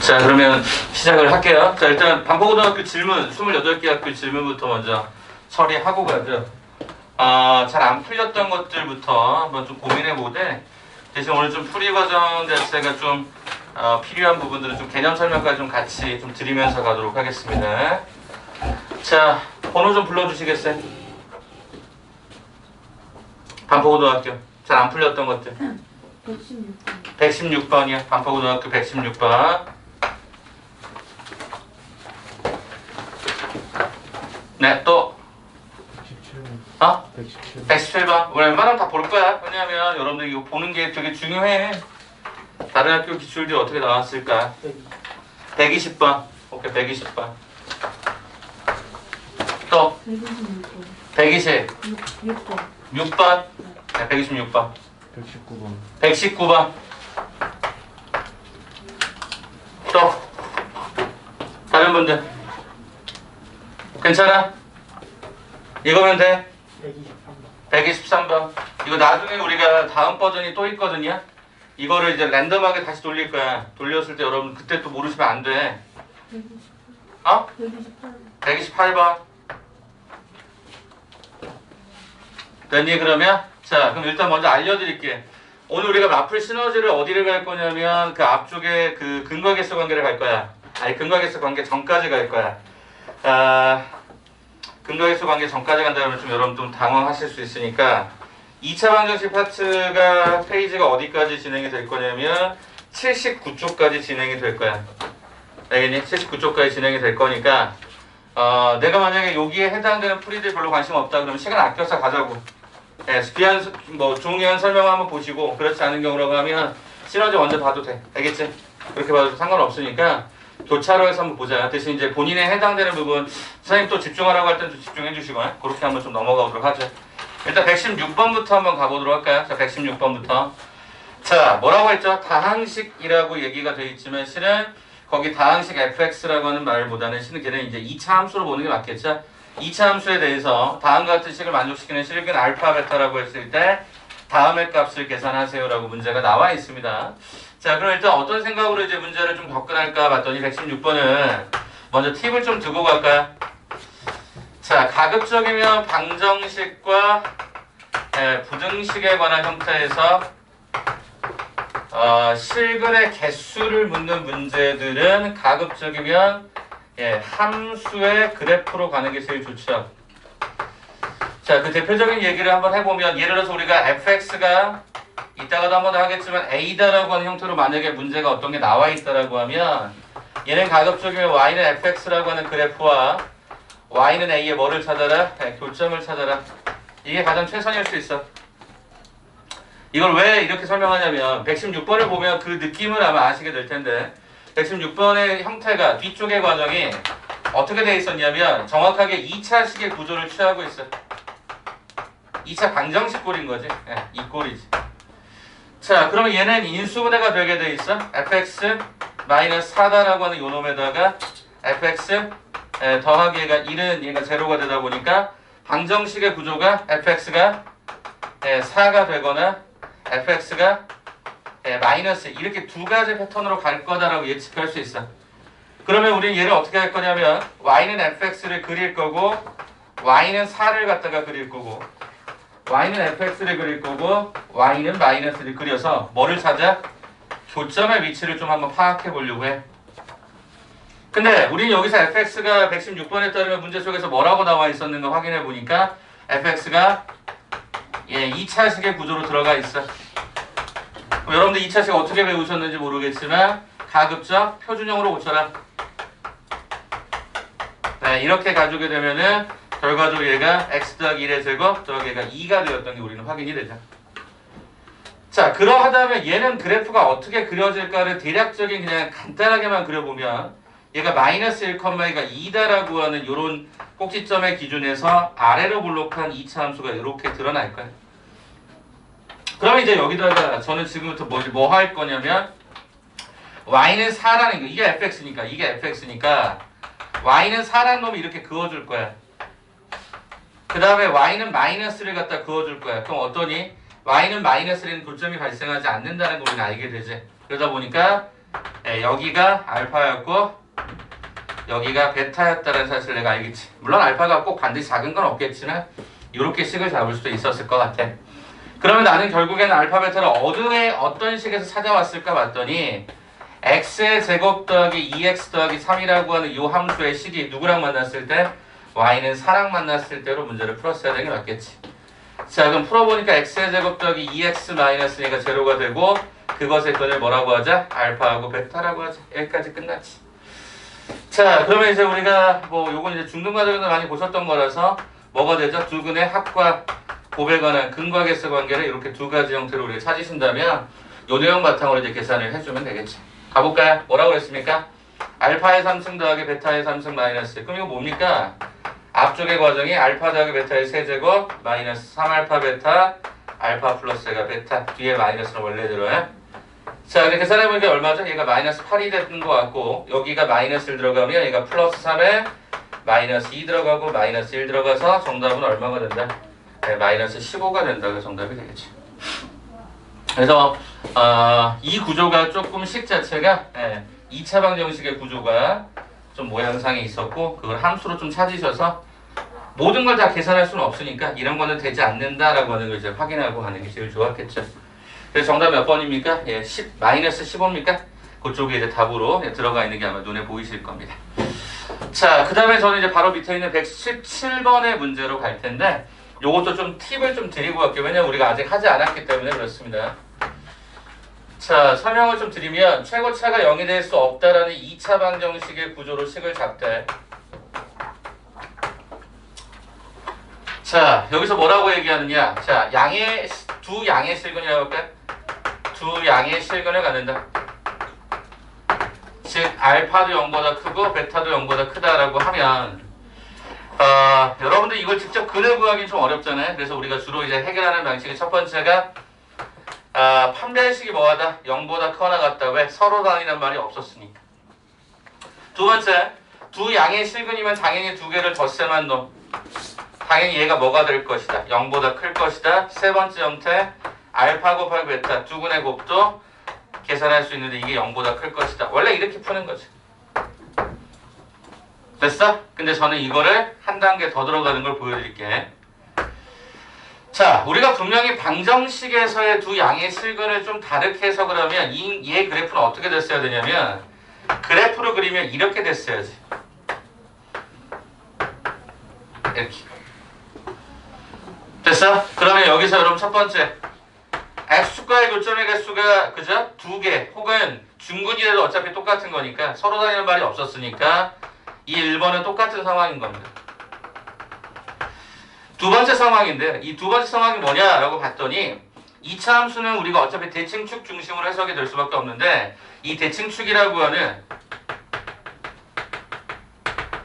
자, 그러면 시작을 할게요. 자, 일단 반포고등학교 질문 28개 학교 질문부터 먼저 처리하고 가죠. 잘 안 풀렸던 것들부터 한번 좀 고민해보되, 대신 오늘 좀 풀이 과정 자체가 좀 필요한 부분들은 좀 개념 설명까지 좀 같이 좀 드리면서 가도록 하겠습니다. 자, 번호 좀 불러주시겠어요? 반포고등학교 잘 안 풀렸던 것들. 116번. 116번이요. 반포고등학교 116번. 네, 또 117번. 117번. 웬만하면 다 볼 거야. 왜냐면 여러분들 이거 보는 게 되게 중요해. 다른 학교 기출들이 어떻게 나왔을까? 120번. 오케이, 120번. 또 126번. 126번. 6번. 네, 126번. 119번. 119번. 또 다른 분들 괜찮아? 이거면 돼? 123번. 이거 나중에 우리가 다음 버전이 또 있거든요. 이거를 이제 랜덤하게 다시 돌릴 거야. 돌렸을 때 여러분 그때 또 모르시면 안 돼. 128번. 됐니? 그러면 자, 그럼 일단 먼저 알려드릴게. 오늘 우리가 마플 시너지를 어디를 갈 거냐면 그 앞쪽에 그 근거계수 관계를 갈 거야. 아니, 근거계수 관계 전까지 갈 거야. 근거계수 관계 전까지 간다면 좀 여러분 좀 당황하실 수 있으니까 2차 방정식 파트가 페이지가 어디까지 진행이 될 거냐면 79쪽까지 진행이 될 거야. 알겠니? 79쪽까지 진행이 될 거니까 내가 만약에 여기에 해당되는 풀이들 별로 관심 없다 그러면 시간 아껴서 가자고. 예, 종이한 설명 한번 보시고 그렇지 않은 경우라고 하면 시너지 먼저 봐도 돼. 알겠지? 그렇게 봐도 상관없으니까 교차로 해서 한번 보자. 대신 이제 본인에 해당되는 부분 선생님 또 집중하라고 할 땐 좀 집중해 주시고 그렇게 한번 좀 넘어가 보도록 하죠. 일단 116번부터 한번 가보도록 할까요? 자, 116번부터. 자, 뭐라고 했죠? 다항식이라고 얘기가 되어 있지만 실은 거기 다항식 fx라고 하는 말보다는 실은 걔는 이제 2차 함수로 보는 게 맞겠죠? 2차 함수에 대해서 다음과 같은 식을 만족시키는 실근 알파 베타라고 했을 때 다음의 값을 계산하세요라고 문제가 나와 있습니다. 자, 그럼 일단 어떤 생각으로 이제 문제를 좀 접근할까 봤더니 116번은 먼저 팁을 좀 두고 갈까요? 자, 가급적이면 방정식과 부등식에 관한 형태에서 실근의 개수를 묻는 문제들은 가급적이면 함수의 그래프로 가는 게 제일 좋죠. 자, 그 대표적인 얘기를 한번 해보면 예를 들어서 우리가 fx가 이따가도 한번 더 하겠지만 a다라고 하는 형태로 만약에 문제가 어떤 게 나와 있다라고 하면 얘는 가급적이면 y는 fx라고 하는 그래프와 y는 a의 뭐를 찾아라? 교점을 찾아라. 이게 가장 최선일 수 있어. 이걸 왜 이렇게 설명하냐면 116번을 보면 그 느낌을 아마 아시게 될 텐데 116번의 형태가 뒤쪽의 과정이 어떻게 되어 있었냐면 정확하게 2차식의 구조를 취하고 있어요. 2차 방정식 꼴인 거지. 이 꼴이지. 자, 그러면 얘는 인수분해가 되게 돼 있어. fx 마이너스 4다라고 하는 요 놈에다가 fx 더하기 얘가 1은 얘가 제로가 되다 보니까 방정식의 구조가 fx가 4가 되거나 fx가 마이너스 이렇게 두 가지 패턴으로 갈 거다라고 예측할 수 있어. 그러면 우리는 얘를 어떻게 할 거냐면 y는 fx를 그릴 거고 y는 4를 갖다가 그릴 거고 y는 fx를 그릴 거고 y는 마이너스를 그려서 뭐를 찾아? 교점의 위치를 좀 한번 파악해 보려고 해. 근데 우리는 여기서 fx가 116번에 따르면 문제 속에서 뭐라고 나와 있었는가 확인해 보니까 fx가 2차식의 구조로 들어가 있어. 여러분들 2차식 어떻게 배우셨는지 모르겠지만 가급적 표준형으로 고쳐라. 네, 이렇게 가지게 되면은 결과적으로 얘가 x 더하기 1의 제곱 더하기 얘가 2가 되었던 게 우리는 확인이 되죠. 자, 그러하다면 얘는 그래프가 어떻게 그려질까를 대략적인 그냥 간단하게만 그려보면 얘가 마이너스 1,2가 2다라고 하는 이런 꼭지점의 기준에서 아래로 볼록한 2차 함수가 이렇게 드러날 거예요. 그러면 이제 여기다가 저는 지금부터 뭐 할 거냐면 y는 4라는 거 이게 fx니까 y는 4라는 놈이 이렇게 그어줄 거야. 그 다음에 y는 마이너스를 갖다 그어줄 거야. 그럼 어떠니? y는 마이너스는 교점이 발생하지 않는다는 걸 우리는 알게 되지. 그러다 보니까 여기가 알파였고 여기가 베타였다는 사실을 내가 알겠지. 물론 알파가 꼭 반드시 작은 건 없겠지만 이렇게 식을 잡을 수도 있었을 것 같아. 그러면 나는 결국에는 알파 베타를 어떤 식에서 찾아왔을까 봤더니 x의 제곱 더하기 2x 더하기 3이라고 하는 이 함수의 식이 누구랑 만났을 때? y는 4랑 만났을 때로 문제를 풀었어야 되는 게 맞겠지. 자, 그럼 풀어보니까 x의 제곱 더하기 2x 마이너스니까 제로가 되고 그것의 근을 뭐라고 하자? 알파하고 베타라고 하자. 여기까지 끝났지. 자, 그러면 이제 우리가 뭐 요건 이제 중등 과정에서 많이 보셨던 거라서 뭐가 되죠? 두 근의 합과 곱에 관한 근과계수 관계를 이렇게 두 가지 형태로 우리가 찾으신다면 요 내용 바탕으로 이제 계산을 해주면 되겠지. 가볼까요? 뭐라고 그랬습니까? 알파의 3승 더하기 베타의 3승 마이너스. 그럼 이거 뭡니까? 앞쪽의 과정이 알파 더하기 베타의 세제곱 마이너스 3알파 베타 알파 플러스가 베타 뒤에 마이너스는 원래대로야. 자, 근데 계산해보니까 얼마죠? 얘가 마이너스 8이 되는 것 같고 여기가 마이너스를 들어가면 얘가 플러스 3에 마이너스 2 들어가고 마이너스 1 들어가서 정답은 얼마가 된다? 네, 마이너스 15가 된다고 정답이 되겠지. 그래서 이 구조가 조금 식 자체가 2차 방정식의 구조가 좀 모양상에 있었고 그걸 함수로 좀 찾으셔서 모든 걸 다 계산할 수는 없으니까 이런 거는 되지 않는다라고 하는 걸 이제 확인하고 하는 게 제일 좋았겠죠. 그래서 정답 몇 번입니까? 예, 마이너스 15입니까? 그쪽에 이제 답으로 들어가 있는 게 아마 눈에 보이실 겁니다. 자, 그 다음에 저는 이제 바로 밑에 있는 117번의 문제로 갈 텐데 요것도 좀 팁을 좀 드리고 갈게요. 왜냐면 우리가 아직 하지 않았기 때문에 그렇습니다. 자, 설명을 좀 드리면 최고차가 0이 될 수 없다라는 2차 방정식의 구조로 식을 잡되 자, 여기서 뭐라고 얘기하느냐. 자, 두 양의 실근이라고 할까요? 두 양의 실근을 갖는다. 즉 알파도 0보다 크고 베타도 0보다 크다라고 하면 여러분들 이걸 직접 근을 구하기는 좀 어렵잖아요. 그래서 우리가 주로 이제 해결하는 방식의 첫 번째가 판별식이 뭐하다? 0보다 크거나 같다. 왜? 서로 다니는 말이 없었으니까. 두 번째, 두 양의 실근이면 당연히 두 개를 덧셈한 놈. 당연히 얘가 뭐가 될 것이다? 0보다 클 것이다. 세 번째 형태, 알파 곱하기 베타 두 근의 곱도 계산할 수 있는데 이게 0보다 클 것이다. 원래 이렇게 푸는 거지. 됐어? 근데 저는 이거를 한 단계 더 들어가는 걸 보여드릴게. 자, 우리가 분명히 방정식에서의 두 양의 실근을 좀 다르게 해서 그러면 얘 그래프는 어떻게 됐어야 되냐면 그래프로 그리면 이렇게 됐어야지. 이렇게. 됐어? 그러면 여기서 여러분 첫 번째 x축과의 교점의 개수가 그죠? 두 개 혹은 중근이라도 어차피 똑같은 거니까 서로 다니는 말이 없었으니까 이 1번은 똑같은 상황인 겁니다. 두 번째 상황인데 이 두 번째 상황이 뭐냐라고 봤더니 2차 함수는 우리가 어차피 대칭축 중심으로 해석이 될 수밖에 없는데 이 대칭축이라고 하는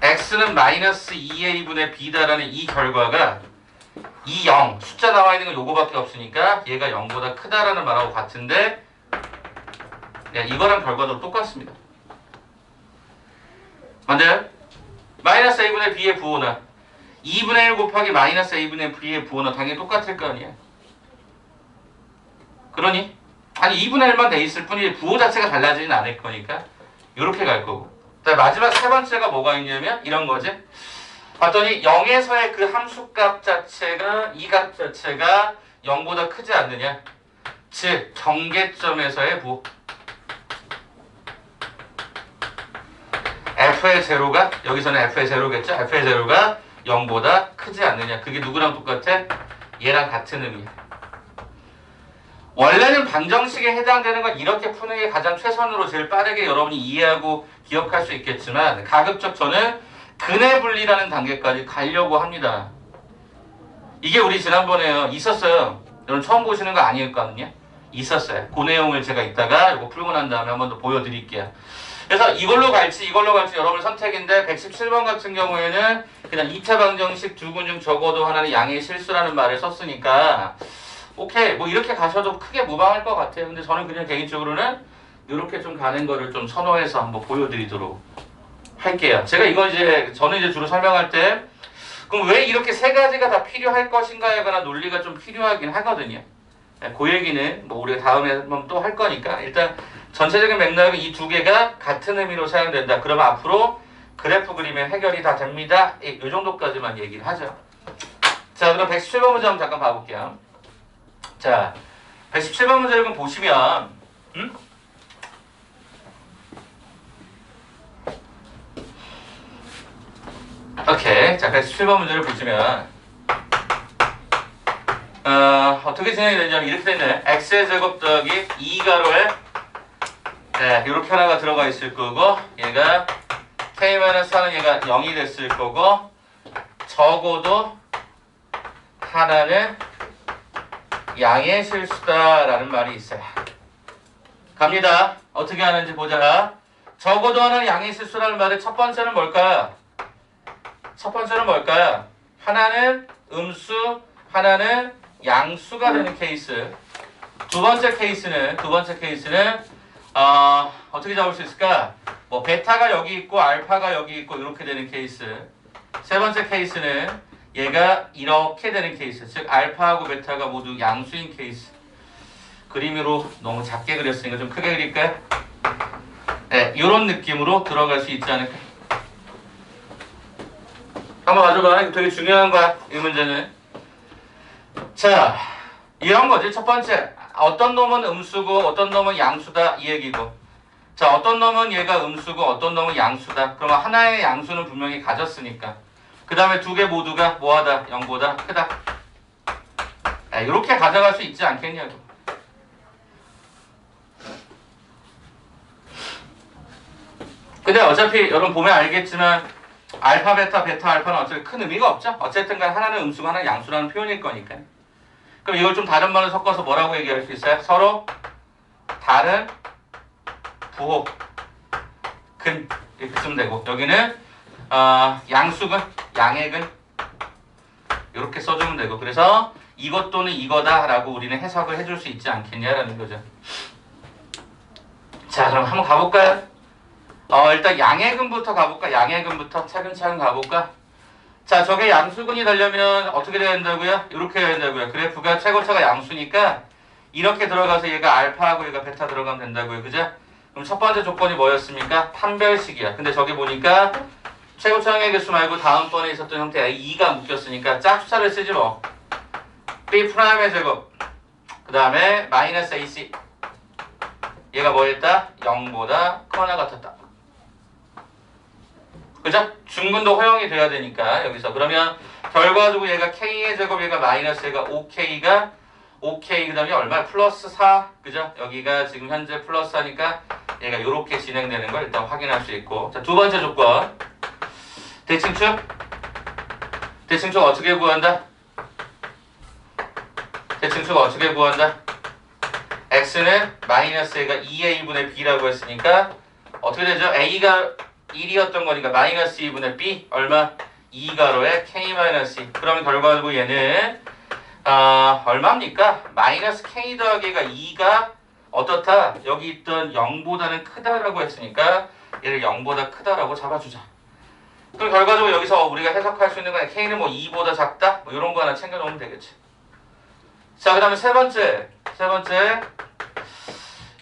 x는 마이너스 2a분의 b다라는 이 결과가 이 0 숫자 나와 있는 건 요거밖에 없으니까 얘가 0보다 크다라는 말하고 같은데 이거랑 결과도 똑같습니다. 맞아요? 마이너스 a분의 b의 부호나 2분의 1 곱하기 마이너스 a분의 b의 부호나 당연히 똑같을 거 아니야. 그러니? 아니 2분의 1만 돼 있을 뿐이지 부호 자체가 달라지진 않을 거니까 이렇게 갈 거고. 마지막 세 번째가 뭐가 있냐면 이런 거지. 봤더니 0에서의 그 함수값 자체가 이 값 자체가 0보다 크지 않느냐. 즉 경계점에서의 부호. f의 제로가 여기서는 f의 제로겠죠. f의 제로가 0보다 크지 않느냐. 그게 누구랑 똑같아? 얘랑 같은 의미야. 원래는 방정식에 해당되는 건 이렇게 푸는 게 가장 최선으로 제일 빠르게 여러분이 이해하고 기억할 수 있겠지만 가급적 저는 근의 분리라는 단계까지 가려고 합니다. 이게 우리 지난번에 있었어요. 여러분 처음 보시는 거 아니었거든요. 있었어요. 그 내용을 제가 이따가 이거 풀고 난 다음에 한번 더 보여드릴게요. 그래서 이걸로 갈지 여러분 선택인데 117번 같은 경우에는 그냥 2차 방정식 두 근 중 적어도 하나는 양의 실수라는 말을 썼으니까 오케이 뭐 이렇게 가셔도 크게 무방할 것 같아요. 근데 저는 그냥 개인적으로는 이렇게 좀 가는 거를 좀 선호해서 한번 보여드리도록 할게요. 제가 저는 이제 주로 설명할 때 그럼 왜 이렇게 세 가지가 다 필요할 것인가에 관한 논리가 좀 필요하긴 하거든요. 그 얘기는 뭐 우리가 다음에 한번 또 할 거니까 일단 전체적인 맥락은 이 두 개가 같은 의미로 사용된다. 그러면 앞으로 그래프 그리면 해결이 다 됩니다. 이 정도까지만 얘기를 하죠. 자, 그럼 117번 문제 한번 잠깐 봐볼게요. 자, 117번 문제를 그럼 보시면, 오케이. 자, 117번 문제를 보시면, 어떻게 진행이 되냐면 이렇게 되네. x의 제곱 더하기 2가로에 이렇게 하나가 들어가 있을 거고, 얘가 k-4는 얘가 0이 됐을 거고, 적어도 하나는 양의 실수다라는 말이 있어요. 갑니다. 어떻게 하는지 보자. 적어도 하나는 양의 실수라는 말의 첫 번째는 뭘까요? 첫 번째는 뭘까요? 하나는 음수, 하나는 양수가 되는 케이스. 두 번째 케이스는 어떻게 잡을 수 있을까? 뭐 베타가 여기 있고 알파가 여기 있고 이렇게 되는 케이스. 세 번째 케이스는 얘가 이렇게 되는 케이스. 즉 알파하고 베타가 모두 양수인 케이스. 그림으로 너무 작게 그렸으니까 좀 크게 그릴까요? 네, 이런 느낌으로 들어갈 수 있지 않을까? 한번 봐줘봐. 이거 되게 중요한 거야, 이 문제는. 자, 이런 거지. 첫 번째, 어떤 놈은 음수고 어떤 놈은 양수다 이 얘기고. 자, 어떤 놈은 얘가 음수고 어떤 놈은 양수다. 그러면 하나의 양수는 분명히 가졌으니까. 그 다음에 두 개 모두가 뭐하다? 0보다 크다. 이렇게 가져갈 수 있지 않겠냐고. 근데 어차피 여러분 보면 알겠지만 알파, 베타, 베타, 알파는 어차피 큰 의미가 없죠. 어쨌든 간 하나는 음수고 하나는 양수라는 표현일 거니까. 그럼 이걸 좀 다른 말로 섞어서 뭐라고 얘기할 수 있어요? 서로 다른 부호 근 이렇게 쓰면 되고, 여기는 양수근, 양액은 이렇게 써주면 되고, 그래서 이것 또는 이거다라고 우리는 해석을 해줄 수 있지 않겠냐라는 거죠. 자, 그럼 한번 가볼까요? 일단 양액근부터 가볼까? 양액근부터 차근차근 가볼까? 자, 저게 양수근이 되려면 어떻게 돼야 된다고요? 이렇게 해야 된다고요. 그래프가 최고차가 양수니까 이렇게 들어가서 얘가 알파하고 얘가 베타 들어가면 된다고요. 그죠? 그럼 첫 번째 조건이 뭐였습니까? 판별식이야. 근데 저기 보니까 최고차의 개수 말고 다음번에 있었던 형태에 2가 묶였으니까 짝수차를 쓰지 뭐. B'의 제곱. 그 다음에 마이너스 AC. 얘가 뭐였다? 0보다 크거나 같았다. 그죠? 중근도 허용이 돼야 되니까 여기서. 그러면 결과적으로 얘가 K의 제곱, 얘가 마이너스, 얘가 5K가 5K 그 다음에 얼마? 플러스 4. 그죠? 여기가 지금 현재 플러스 하니까 얘가 이렇게 진행되는 걸 일단 확인할 수 있고. 자, 두 번째 조건. 대칭축. 대칭축 어떻게 구한다? 대칭축 어떻게 구한다? X는 마이너스 A가 2A분의 B라고 했으니까 어떻게 되죠? A가 1이었던 거니까 마이너스 2분의 B 얼마? 2가로에 K-2. 그러면 결과적으로 얘는 얼마입니까? 마이너스 K 더하기가 2가 어떻다? 여기 있던 0보다는 크다라고 했으니까 얘를 0보다 크다라고 잡아주자. 그럼 결과적으로 여기서 우리가 해석할 수 있는 건 K는 뭐 2보다 작다? 뭐 이런 거 하나 챙겨놓으면 되겠지. 자, 그 다음에 세 번째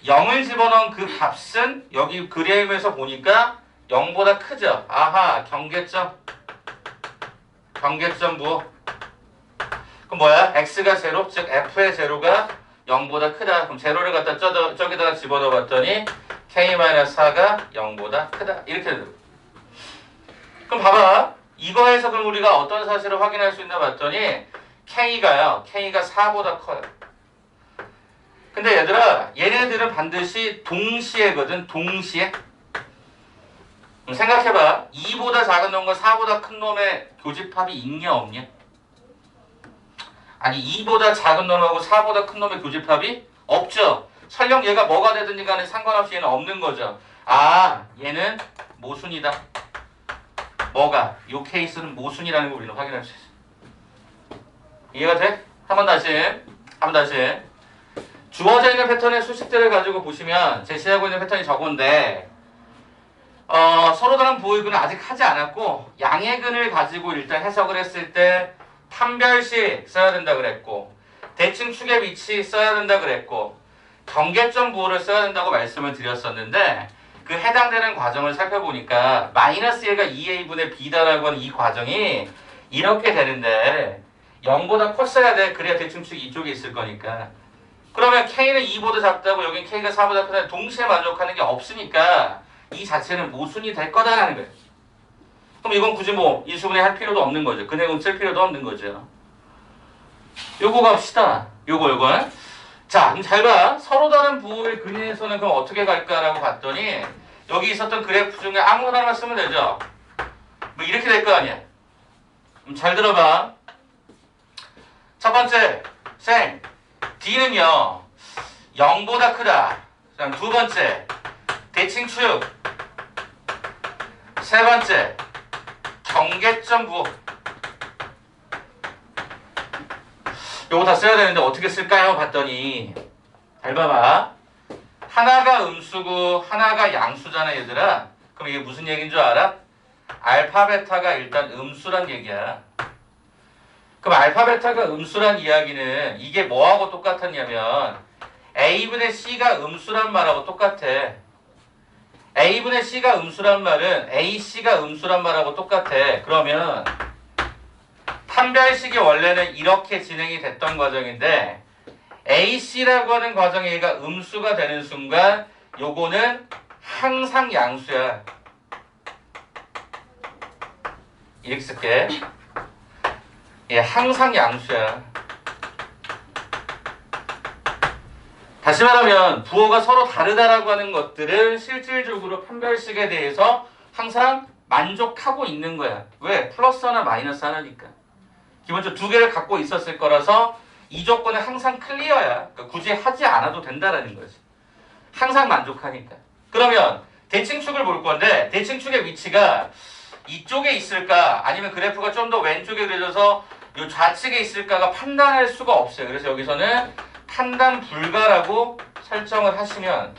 0을 집어넣은 그 값은 여기 그림에서 보니까 0보다 크죠. 아하, 경계점 부호. 그럼 뭐야? x가 0, 즉 f의 제로가 0보다 크다. 그럼 제로를 갖다 저기다가 집어넣어 봤더니 k-4가 0보다 크다. 이렇게 되고. 그럼 봐봐. 이거에서 그럼 우리가 어떤 사실을 확인할 수 있나 봤더니 k가 4보다 커요. 근데 얘들아, 얘네들은 반드시 동시에거든. 동시에. 생각해봐. 2보다 작은 놈과 4보다 큰 놈의 교집합이 있냐 없냐? 아니 2보다 작은 놈하고 4보다 큰 놈의 교집합이 없죠. 설령 얘가 뭐가 되든지 간에 상관없이 얘는 없는 거죠. 아, 얘는 모순이다. 뭐가? 이 케이스는 모순이라는 걸 우리는 확인할 수 있어. 이해가 돼? 한 번 다시. 주어져 있는 패턴의 수식들을 가지고 보시면 제시하고 있는 패턴이 저건데 서로 다른 부호의근은 아직 하지 않았고 양의근을 가지고 일단 해석을 했을 때 판별식 써야 된다 그랬고 대칭축의 위치 써야 된다 그랬고 경계점 부호를 써야 된다고 말씀을 드렸었는데 그 해당되는 과정을 살펴보니까 마이너스 1가 2a분의 b다라고 하는 이 과정이 이렇게 되는데 0보다 컸어야 돼. 그래야 대칭축이 이쪽에 있을 거니까. 그러면 k는 2보다 작다고 여긴 k가 4보다 크다 동시에 만족하는 게 없으니까 이 자체는 모순이 될 거다라는 거예요. 그럼 이건 굳이 뭐 인수분해 할 필요도 없는 거죠. 그 내용 쓸 필요도 없는 거죠. 요거 갑시다. 요거. 자, 그럼 잘 봐. 서로 다른 부호의 근위에서는 그럼 어떻게 갈까라고 봤더니 여기 있었던 그래프 중에 아무 하나만 쓰면 되죠. 뭐 이렇게 될 거 아니야. 그럼 잘 들어봐. 첫 번째, 생 D는요 0보다 크다. 그다음 두 번째, 대칭축. 세 번째, 경계점 부호. 요거 다 써야 되는데 어떻게 쓸까요? 봤더니 잘 봐봐. 하나가 음수고 하나가 양수잖아 얘들아. 그럼 이게 무슨 얘기인 줄 알아? 알파 베타가 일단 음수란 얘기야. 그럼 알파 베타가 음수란 이야기는 이게 뭐하고 똑같았냐면 A분의 C가 음수란 말하고 똑같아. A분의 C가 음수란 말은 AC가 음수란 말하고 똑같아. 그러면 판별식이 원래는 이렇게 진행이 됐던 과정인데 AC라고 하는 과정이 얘가 음수가 되는 순간 요거는 항상 양수야. 이렇게 쓸게. 예, 항상 양수야. 다시 말하면 부호가 서로 다르다라고 하는 것들은 실질적으로 판별식에 대해서 항상 만족하고 있는 거야. 왜? 플러스 하나 마이너스 하나니까. 기본적으로 두 개를 갖고 있었을 거라서 이 조건은 항상 클리어야. 그러니까 굳이 하지 않아도 된다라는 거지. 항상 만족하니까. 그러면 대칭축을 볼 건데 대칭축의 위치가 이쪽에 있을까 아니면 그래프가 좀 더 왼쪽에 그려져서 이 좌측에 있을까가 판단할 수가 없어요. 그래서 여기서는 판단 불가라고 설정을 하시면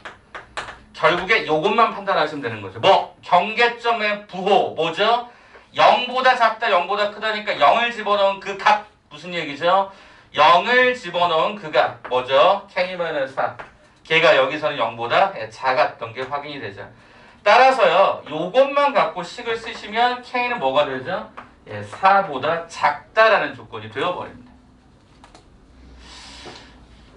결국에 이것만 판단하시면 되는 거죠. 뭐 경계점의 부호 뭐죠? 0보다 작다 0보다 크다니까 0을 집어넣은 그 값 무슨 얘기죠? 0을 집어넣은 그 값 뭐죠? k-4 걔가 여기서는 0보다 작았던 게 확인이 되죠. 따라서요 요것만 갖고 식을 쓰시면 k는 뭐가 되죠? 4보다 작다라는 조건이 되어버립니다.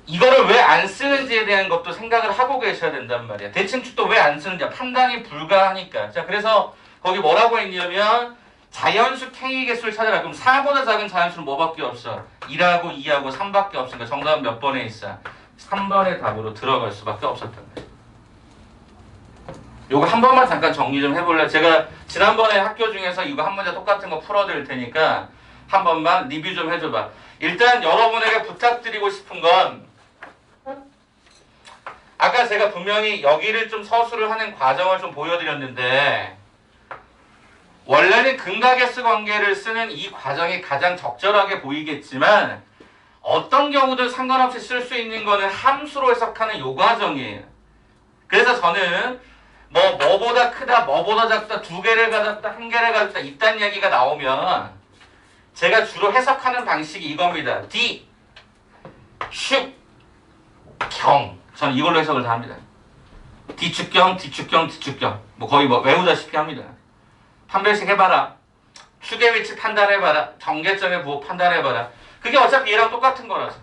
이거를 왜 안 쓰는지에 대한 것도 생각을 하고 계셔야 된단 말이야. 대칭축도 왜 안 쓰는지 판단이 불가하니까. 자 그래서 거기 뭐라고 했냐면 자연수 K 개수를 찾아라. 그럼 4보다 작은 자연수는 뭐밖에 없어? 1하고 2하고 3밖에 없으니까 정답은 몇 번에 있어? 3번의 답으로 들어갈 수밖에 없었던 거예요. 요거 한 번만 잠깐 정리 좀 해볼래? 제가 지난번에 학교 중에서 이거 한 문제 똑같은 거 풀어드릴 테니까 한 번만 리뷰 좀 해줘봐. 일단 여러분에게 부탁드리고 싶은 건 아까 제가 분명히 여기를 좀 서술을 하는 과정을 좀 보여드렸는데 원래는 근각계수 관계를 쓰는 이 과정이 가장 적절하게 보이겠지만 어떤 경우든 상관없이 쓸 수 있는 거는 함수로 해석하는 요 과정이에요. 그래서 저는 뭐보다 크다, 뭐보다 작다, 두 개를 가졌다, 한 개를 가졌다 이딴 얘기가 나오면 제가 주로 해석하는 방식이 이겁니다. D, 축, 경. 저는 이걸로 해석을 다 합니다. D축경, D축경, D축경. 뭐 거의 뭐 외우다시피 합니다. 판별식 해봐라. 축의 위치 판단해봐라. 경계점의 부호 판단해봐라. 그게 어차피 얘랑 똑같은 거라서.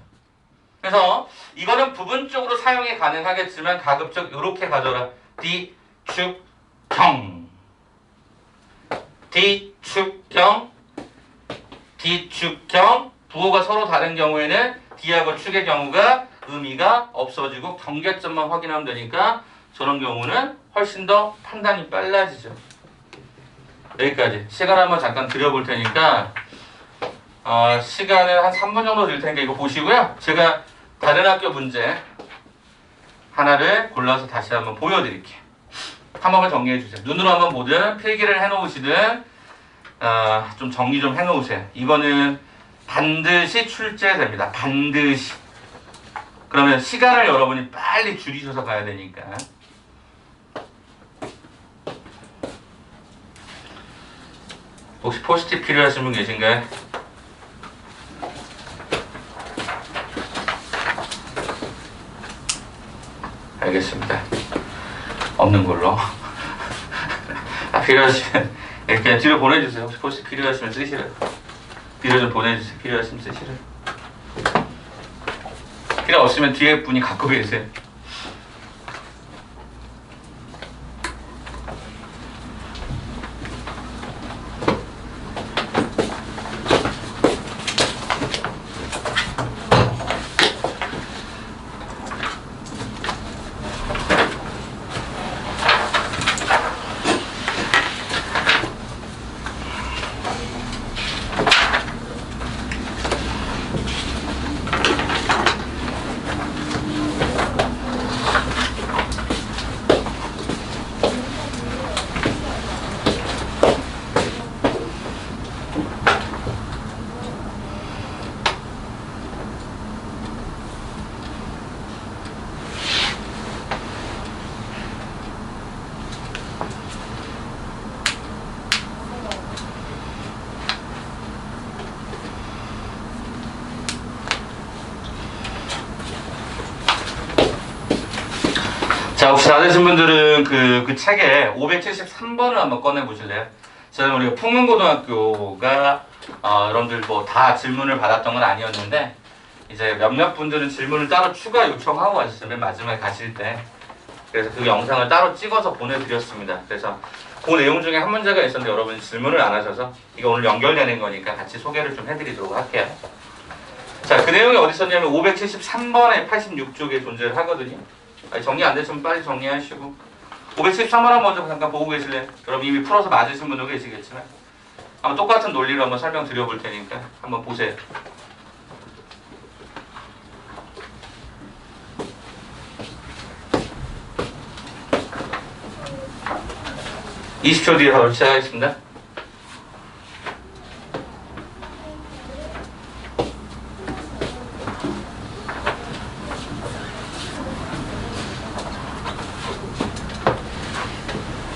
그래서 이거는 부분적으로 사용이 가능하겠지만 가급적 이렇게 가져라. D축경, D축경, D축경. 부호가 서로 다른 경우에는 D하고 축의 경우가 의미가 없어지고 경계점만 확인하면 되니까 저런 경우는 훨씬 더 판단이 빨라지죠. 여기까지. 시간 한번 잠깐 드려볼 테니까 시간은 한 3분 정도 들 테니까 이거 보시고요. 제가 다른 학교 문제 하나를 골라서 다시 한번 보여드릴게요. 한 번만 정리해 주세요. 눈으로 한번 보든 필기를 해놓으시든 좀 정리 좀 해놓으세요. 이거는 반드시 출제됩니다. 반드시. 그러면 시간을 여러분이 빨리 줄이셔서 가야 되니까. 혹시 포스트잇 필요하신 분 계신가요? 알겠습니다. 없는 걸로. 필요하시면 그냥 뒤로 보내주세요. 혹시 필요하시면 쓰시래요. 뒤로 좀 보내주세요. 필요하시면 쓰시래요. 필요 없으면 뒤에 분이 갖고 계세요. 자, 혹시 다 되신 분들은 그 책에 573번을 한번 꺼내 보실래요? 저는 우리가 풍문고등학교가 여러분들 뭐 다 질문을 받았던 건 아니었는데 이제 몇몇 분들은 질문을 따로 추가 요청하고 가셨어요. 맨 마지막에 가실 때. 그래서 그 영상을 따로 찍어서 보내드렸습니다. 그래서 그 내용 중에 한 문제가 있었는데 여러분 질문을 안 하셔서 이거 오늘 연결되는 거니까 같이 소개를 좀 해드리도록 할게요. 자, 그 내용이 어디 있었냐면 573번에 86쪽에 존재를 하거든요. 정리 안 되시면 빨리 정리하시고 573번 먼저 잠깐 보고 계실래요? 여러분 이미 풀어서 맞으신 분도 계시겠지만 한번 똑같은 논리로 한번 설명 드려볼 테니까 한번 보세요. (20초) 뒤에 바로 시작하겠습니다.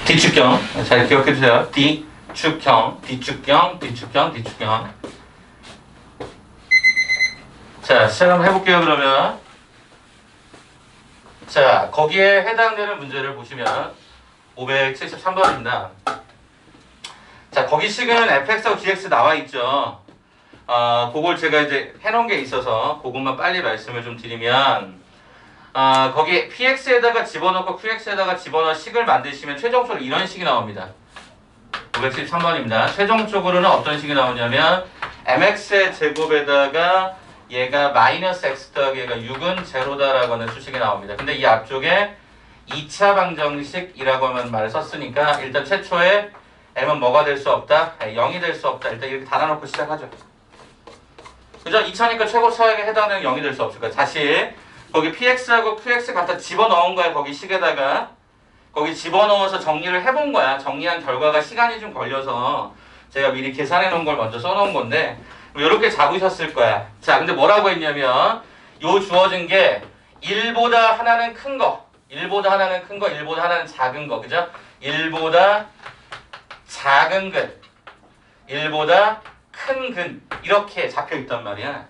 D축경 잘 기억해주세요. D축경, D축경, D축경, D축경. 자, 시작 한번 해볼게요. 그러면 자, 거기에 해당되는 문제를 보시면 573번입니다. 자, 거기 식은 fx하고 gx 나와 있죠. 그걸 제가 이제 해놓은 게 있어서 그것만 빨리 말씀을 좀 드리면 거기 px에다가 집어넣고 qx에다가 집어넣어 식을 만드시면 최종적으로 이런 식이 나옵니다. 573번입니다. 최종적으로는 어떤 식이 나오냐면 mx의 제곱에다가 얘가 마이너스 x 더하기 얘가 6은 제로다라고 하는 수식이 나옵니다. 근데 이 앞쪽에 2차 방정식이라고 하는 말을 썼으니까 일단 최초에 m은 뭐가 될 수 없다? 0이 될 수 없다. 일단 이렇게 달아놓고 시작하죠. 그죠? 2차니까 최고 차액에 해당되는 0이 될 수 없으니까 다시 거기 px하고 qx 갖다 집어넣은 거야. 거기 식에다가 거기 집어넣어서 정리를 해본 거야. 정리한 결과가 시간이 좀 걸려서 제가 미리 계산해 놓은 걸 먼저 써놓은 건데 이렇게 잡으셨을 거야. 자, 근데 뭐라고 했냐면 요 주어진 게 1보다 하나는 큰 거, 1보다 하나는 큰 거, 1보다 하나는 작은 거, 그죠? 1보다 작은 근, 1보다 큰 근 이렇게 잡혀있단 말이야.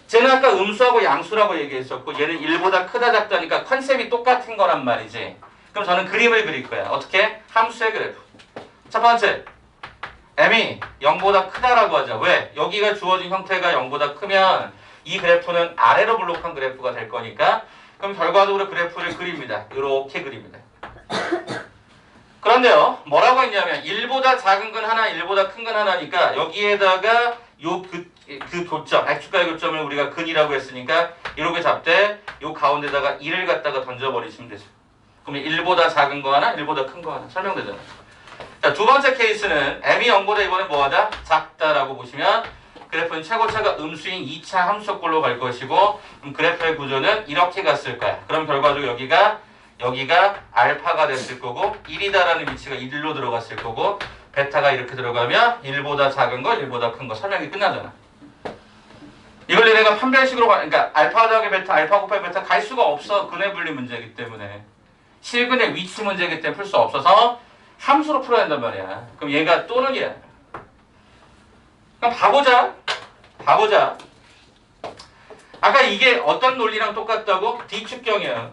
쟤는 아까 음수하고 양수라고 얘기했었고 얘는 1보다 크다 작다니까 컨셉이 똑같은 거란 말이지. 그럼 저는 그림을 그릴 거야. 어떻게? 함수의 그래프. 첫 번째, m이 0보다 크다라고 하자. 왜? 여기가 주어진 형태가 0보다 크면 이 그래프는 아래로 블록한 그래프가 될 거니까 그럼 결과적으로 그래프를 그립니다. 이렇게 그립니다. 그런데요, 뭐라고 했냐면 1보다 작은 건 하나, 1보다 큰 건 하나니까 여기에다가 요 그 교점, x축과의 교점을 우리가 근이라고 했으니까 이렇게 잡되 요 가운데다가 1을 갖다가 던져버리시면 되죠. 그러면 1보다 작은 거 하나, 1보다 큰 거 하나 설명되잖아요. 자, 두 번째 케이스는 m이 0보다 이번에 뭐하다? 작다라고 보시면 그래프는 최고차가 음수인 2차 함수꼴로 갈 것이고 그럼 그래프의 구조는 이렇게 갔을 거야. 그럼 결과적으로 여기가 알파가 됐을 거고 1이다라는 위치가 1로 들어갔을 거고 베타가 이렇게 들어가면 1보다 작은 거, 1보다 큰 거 설명이 끝나잖아. 이걸 내가 판별식으로 그러니까 알파 더하기 베타, 알파 곱하기 베타 갈 수가 없어. 근의 분리 문제이기 때문에. 실근의 위치 문제이기 때문에 풀 수 없어서 함수로 풀어야 한단 말이야. 그럼 얘가 또는 이야. 그럼 봐보자. 아까 이게 어떤 논리랑 똑같다고? D축경이야.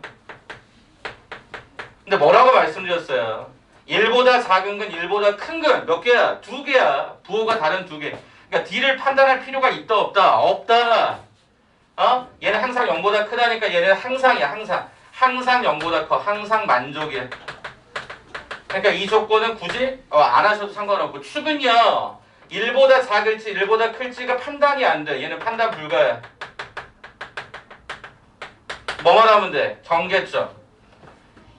근데 뭐라고 말씀드렸어요? 1보다 작은 건 1보다 큰 건 몇 개야? 2개야. 부호가 다른 2개. 그러니까 D를 판단할 필요가 있다 없다? 없다. 얘는 항상 0보다 크다니까 얘는 항상이야. 항상 0보다 커. 항상 만족이야. 그러니까 이 조건은 굳이 안 하셔도 상관없고, 축은요 1보다 작을지 1보다 클지가 판단이 안 돼. 얘는 판단 불가야. 뭐만 하면 돼? 경계점.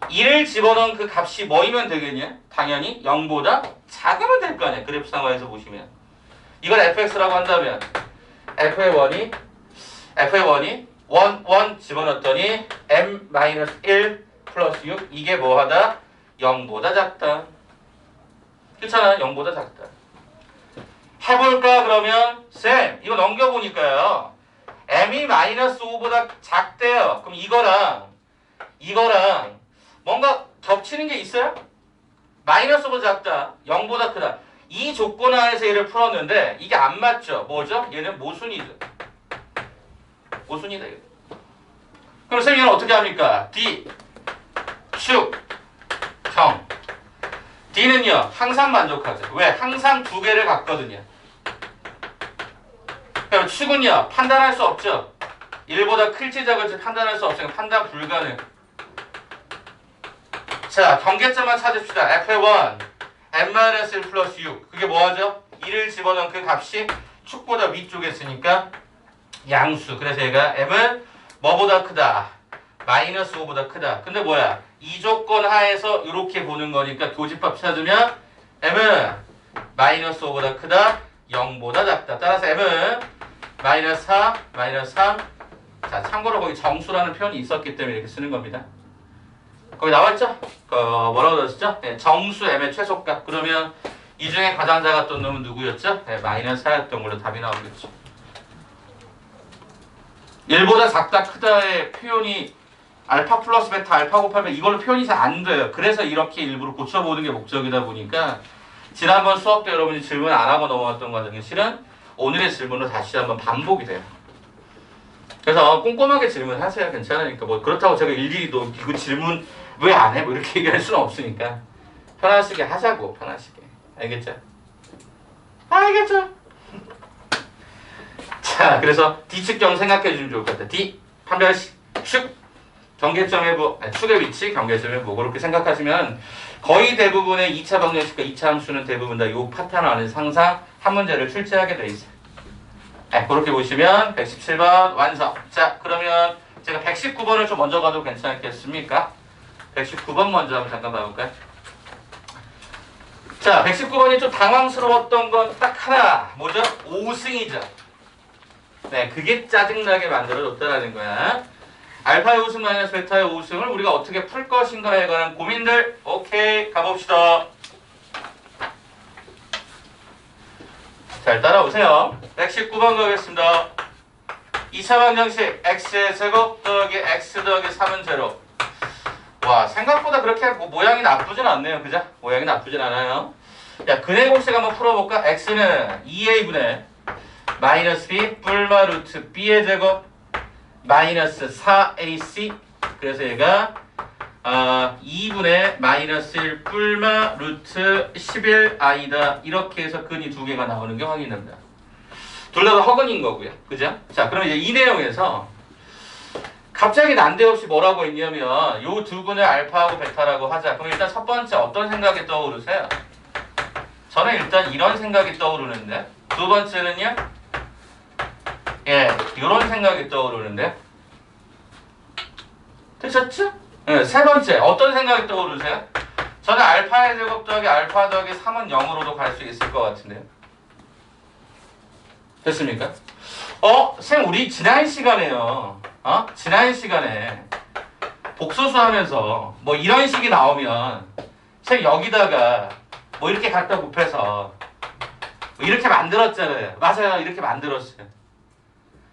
1을 집어넣은 그 값이 뭐이면 되겠냐? 당연히 0보다 작으면 될 거 아니야. 그래프 상황에서 보시면. 이걸 fx라고 한다면 f의 1이 1 집어넣었더니 m-1 플러스 6 이게 뭐하다? 0보다 작다. 그렇잖아. 0보다 작다. 해볼까 그러면? 쌤 이거 넘겨보니까요 m이 마이너스 5보다 작대요. 그럼 이거랑 뭔가 겹치는 게 있어요? 마이너스 5보다 작다. 0보다 크다. 이 조건 하에서 얘를 풀었는데 이게 안 맞죠? 뭐죠? 얘는 모순이죠. 모순이다. 이거. 그럼 쌤 얘는 어떻게 합니까? D 축 형 D는요 항상 만족하죠. 왜? 항상 2개를 갖거든요. 그럼 축은요 판단할 수 없죠. 1보다 클지 작을지 판단할 수 없으니까 판단 불가능. 자 경계점만 찾읍시다. F1 n-1 플러스 6 그게 뭐하죠? 1을 집어넣은 그 값이 축보다 위쪽에 있으니까 양수. 그래서 얘가 m은 뭐보다 크다? 마이너스 5보다 크다. 근데 뭐야? 이 조건 하에서 이렇게 보는 거니까 교집합 찾으면 m은 마이너스 5보다 크다. 0보다 작다. 따라서 m은 마이너스 4, 마이너스 3. 자 참고로 거기 정수라는 표현이 있었기 때문에 이렇게 쓰는 겁니다. 거기 나와있죠? 뭐라고 그랬었죠? 네, 정수 m의 최소값. 그러면 이 중에 가장 작았던 놈은 누구였죠? 네, 마이너스 4였던 걸로 답이 나오겠죠. 1보다 작다 크다의 표현이 알파 플러스 베타 알파 곱하면 이걸로 표현이 잘 안 돼요. 그래서 이렇게 일부러 고쳐보는 게 목적이다 보니까 지난번 수업 때 여러분이 질문 안 하고 넘어갔던 과정이 실은 오늘의 질문으로 다시 한번 반복이 돼요. 그래서 꼼꼼하게 질문하세요. 괜찮으니까. 뭐 그렇다고 제가 일일이 너 이거 질문 왜 안 해? 뭐 이렇게 얘기할 수는 없으니까 편하시게 하자고. 편하시게. 알겠죠? 알겠죠? 자 그래서 D축경 생각해 주면 좋을 것 같아요. D 판별식 축 경계점의 부 축의 위치 경계점의 부 그렇게 생각하시면 거의 대부분의 2차 방정식과 2차 함수는 대부분 다 이 파트너 안에서 항상 한 문제를 출제하게 돼 있어요. 네, 그렇게 보시면 117번 완성. 자 그러면 제가 119번을 좀 먼저 가도 괜찮겠습니까? 119번 먼저 한번 잠깐 봐볼까요? 자 119번이 좀 당황스러웠던 건 딱 하나 뭐죠? 5승이죠. 네 그게 짜증나게 만들어줬다라는 거야. 알파의 5승 마이너스 베타의 5승을 우리가 어떻게 풀 것인가에 관한 고민들 오케이 가봅시다. 잘 따라오세요. 119번 가겠습니다. 2차 방정식 x의 제곱 더하기 x 더하기 3은 제로. 와 생각보다 그렇게 모양이 나쁘진 않네요. 그죠? 모양이 나쁘진 않아요. 야 근의 공식 한번 풀어볼까? x는 2a분의 마이너스 b 뿔마 루트 b의 제곱 마이너스 4ac 그래서 얘가 2분의 마이너스 1 뿔마 루트 11i다. 이렇게 해서 근이 2개가 나오는 게 확인됩니다. 둘 다 허근인 거고요. 그죠? 자 그럼 이제 이 내용에서 갑자기 난데없이 뭐라고 했냐면 요 두 근을 알파하고 베타라고 하자. 그럼 일단 첫 번째 어떤 생각이 떠오르세요? 저는 일단 이런 생각이 떠오르는데 두 번째는요? 예, 이런 생각이 떠오르는데 되셨죠? 예, 세 번째 어떤 생각이 떠오르세요? 저는 알파의 제곱 더하기 알파 더하기 3은 0으로도 갈 수 있을 것 같은데요. 됐습니까? 쌤 우리 지난 시간에요. 지난 시간에 복소수 하면서 뭐 이런 식이 나오면 쌤 여기다가 뭐 이렇게 갖다 곱해서 뭐 이렇게 만들었잖아요. 맞아요. 이렇게 만들었어요.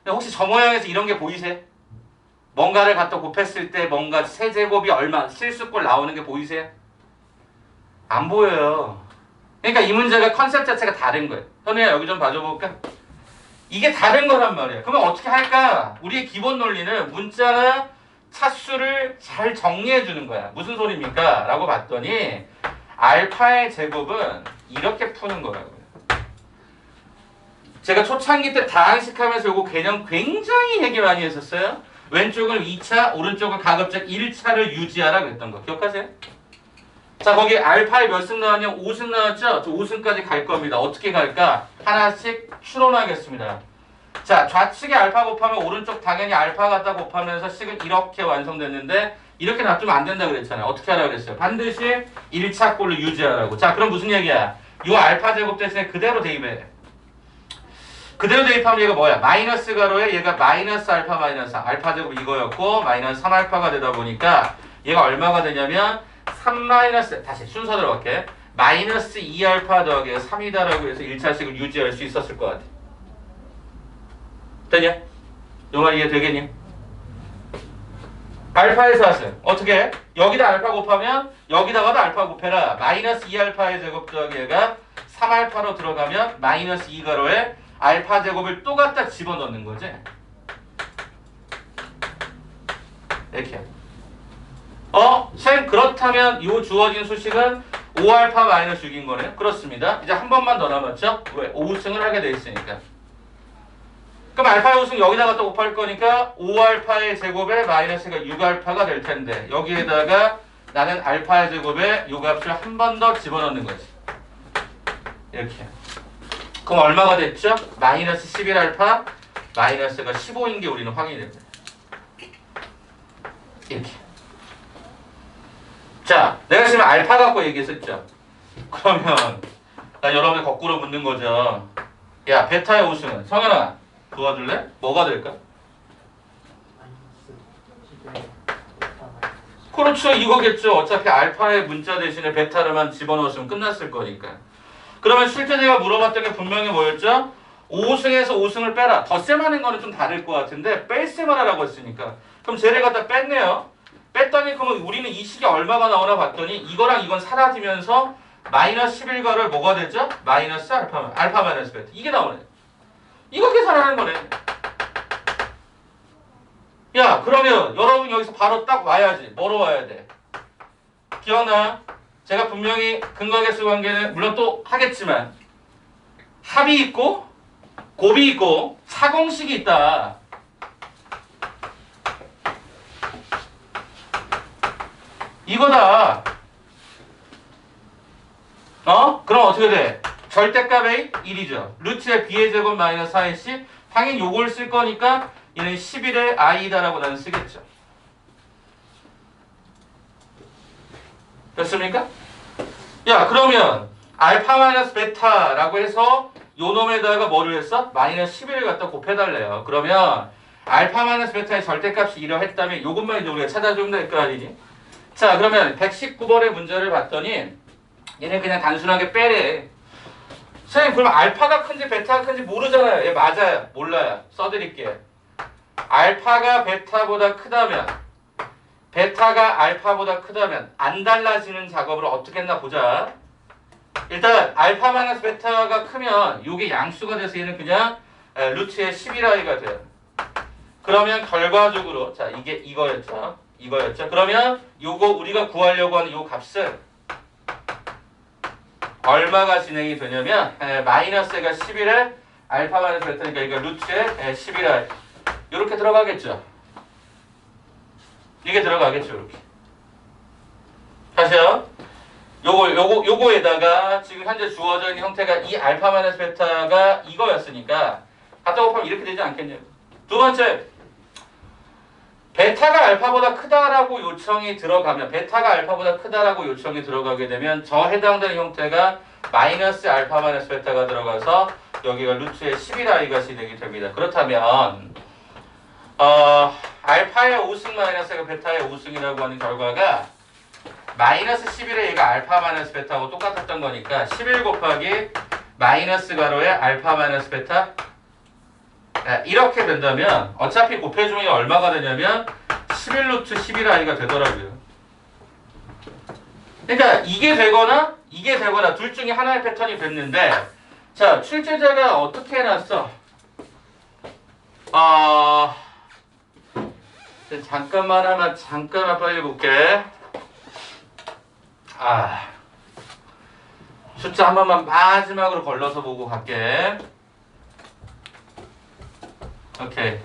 혹시 저 모양에서 이런 게 보이세요? 뭔가를 갖다 곱했을 때 뭔가 세제곱이 얼마 실수꼴 나오는 게 보이세요? 안 보여요. 그러니까 이 문제가 컨셉 자체가 다른 거예요. 현우야 여기 좀 봐줘 볼까? 이게 다른 거란 말이야. 그러면 어떻게 할까? 우리의 기본 논리는 문자나 차수를 잘 정리해 주는 거야. 무슨 소리입니까? 라고 봤더니 알파의 제곱은 이렇게 푸는 거라고요. 제가 초창기 때 다항식하면서 이거 개념 굉장히 얘기 많이 했었어요. 왼쪽을 2차, 오른쪽을 가급적 1차를 유지하라 그랬던 거 기억하세요? 자, 거기 알파에 몇 승 나왔냐? 5승 나왔죠? 저 5승까지 갈 겁니다. 어떻게 갈까? 하나씩 추론하겠습니다. 자, 좌측에 알파 곱하면 오른쪽 당연히 알파 갖다 곱하면서 식은 이렇게 완성됐는데 이렇게 놔두면 안 된다 그랬잖아요. 어떻게 하라고 그랬어요? 반드시 1차 꼴로 유지하라고. 자, 그럼 무슨 얘기야? 이 알파 제곱 대신에 그대로 대입해. 그대로 대입하면 얘가 뭐야? 마이너스 가로에 얘가 마이너스 알파 마이너스 알파 제곱 이거였고 마이너스 3알파가 되다 보니까 얘가 얼마가 되냐면 3 마이너스 다시 순서 들어갈게. 마이너스 2알파 더하기 3이다라고 해서 1차식을 유지할 수 있었을 것 같아. 되냐? 요 말 이해 되겠니? 알파에서 왔어요. 어떻게? 여기다 알파 곱하면 여기다가도 알파 곱해라. 마이너스 2알파의 제곱 더하기 얘가 3알파로 들어가면 마이너스 2가로에 알파 제곱을 또 갖다 집어넣는 거지. 이렇게. 쌤 그렇다면 이 주어진 수식은 5알파 마이너스 6인 거네요. 그렇습니다. 이제 한 번만 더 남았죠? 왜? 5승을 하게 돼 있으니까. 그럼 알파의 5승 여기다가 또 곱할 거니까 5알파의 제곱에 마이너스가 6알파가 될 텐데 여기에다가 나는 알파의 제곱에 요 값을 한 번 더 집어넣는 거지. 이렇게. 그럼 얼마가 됐죠? 마이너스 11알파 마이너스가 15인 게 우리는 확인이 됩니다. 이렇게. 자, 내가 지금 알파 갖고 얘기했었죠. 그러면 나 여러분이 거꾸로 묻는 거죠. 야, 베타의 5승은 성현아 도와줄래? 뭐가 될까? 그렇죠. 이거겠죠. 어차피 알파의 문자 대신에 베타를만 집어넣었으면 끝났을 거니까. 그러면 실제 제가 물어봤던 게 분명히 뭐였죠? 5승에서 5승을 빼라. 덧셈하는 거는 좀 다를 것 같은데 뺄셈을 하라고 했으니까. 그럼 쟤를 갖다 뺐네요. 뺐더니 그러면 우리는 이 식이 얼마가 나오나 봤더니 이거랑 이건 사라지면서 마이너스 11가를 뭐가 되죠? 마이너스 알파 마이너스 베타. 이게 나오네. 이거 계산하는 거네. 야, 그러면 여러분 여기서 바로 딱 와야지. 뭐로 와야 돼? 기억나? 제가 분명히 근거계수 관계는 물론 또 하겠지만 합이 있고 곱이 있고 사공식이 있다. 이거다. 그럼 어떻게 돼? 절대값의 1이죠. 루트의 b의 제곱 마이너스 4ac 당연히 요걸 쓸 거니까 얘는 11의 i다라고 나는 쓰겠죠. 됐습니까? 야, 그러면 알파 마이너스 베타라고 해서 요 놈에다가 뭐를 했어? 마이너스 11을 갖다 곱해달래요. 그러면 알파 마이너스 베타의 절대값이 이러했다면 요것만 이제 우리가 찾아주면 될 거 아니니? 자, 그러면 119번의 문제를 봤더니 얘는 그냥 단순하게 빼래. 선생님 그럼 알파가 큰지 베타가 큰지 모르잖아요. 얘 맞아요. 몰라요. 써드릴게요. 알파가 베타보다 크다면 베타가 알파보다 크다면 안 달라지는 작업을 어떻게 했나 보자. 일단 알파 마이너스 베타가 크면 요게 양수가 돼서 얘는 그냥 루트의 11i가 돼요. 그러면 결과적으로 자 이게 이거였죠. 그러면 요거 우리가 구하려고 하는 요 값은 얼마가 진행이 되냐면 마이너스가 11에 알파 마이너스 베타니까 이거 루트에 11i 이렇게 들어가겠죠. 이게 들어가겠죠. 이렇게. 다시요. 요거에다가 지금 현재 주어져 있는 형태가 이 알파 마이너스 베타가 이거였으니까 갖다 곱하면 이렇게 되지 않겠냐고. 두 번째, 베타가 알파보다 크다라고 요청이 들어가면 되면 저 해당되는 형태가 마이너스 알파 마이너스 베타가 들어가서 여기가 루트의 11i가 진행이 됩니다. 그렇다면 알파의 5승 마이너스가 베타의 5승이라고 하는 결과가 마이너스 11에 얘가 알파 마이너스 베타하고 똑같았던 거니까 11 곱하기 마이너스 가로에 알파 마이너스 베타 이렇게 된다면 어차피 곱해주면 얼마가 되냐면 11루트 11i가 되더라고요. 그러니까 이게 되거나 둘 중에 하나의 패턴이 됐는데 자 출제자가 어떻게 해놨어? 잠깐만 빨리 볼게. 숫자 한 번만 마지막으로 걸러서 보고 갈게. 오케이.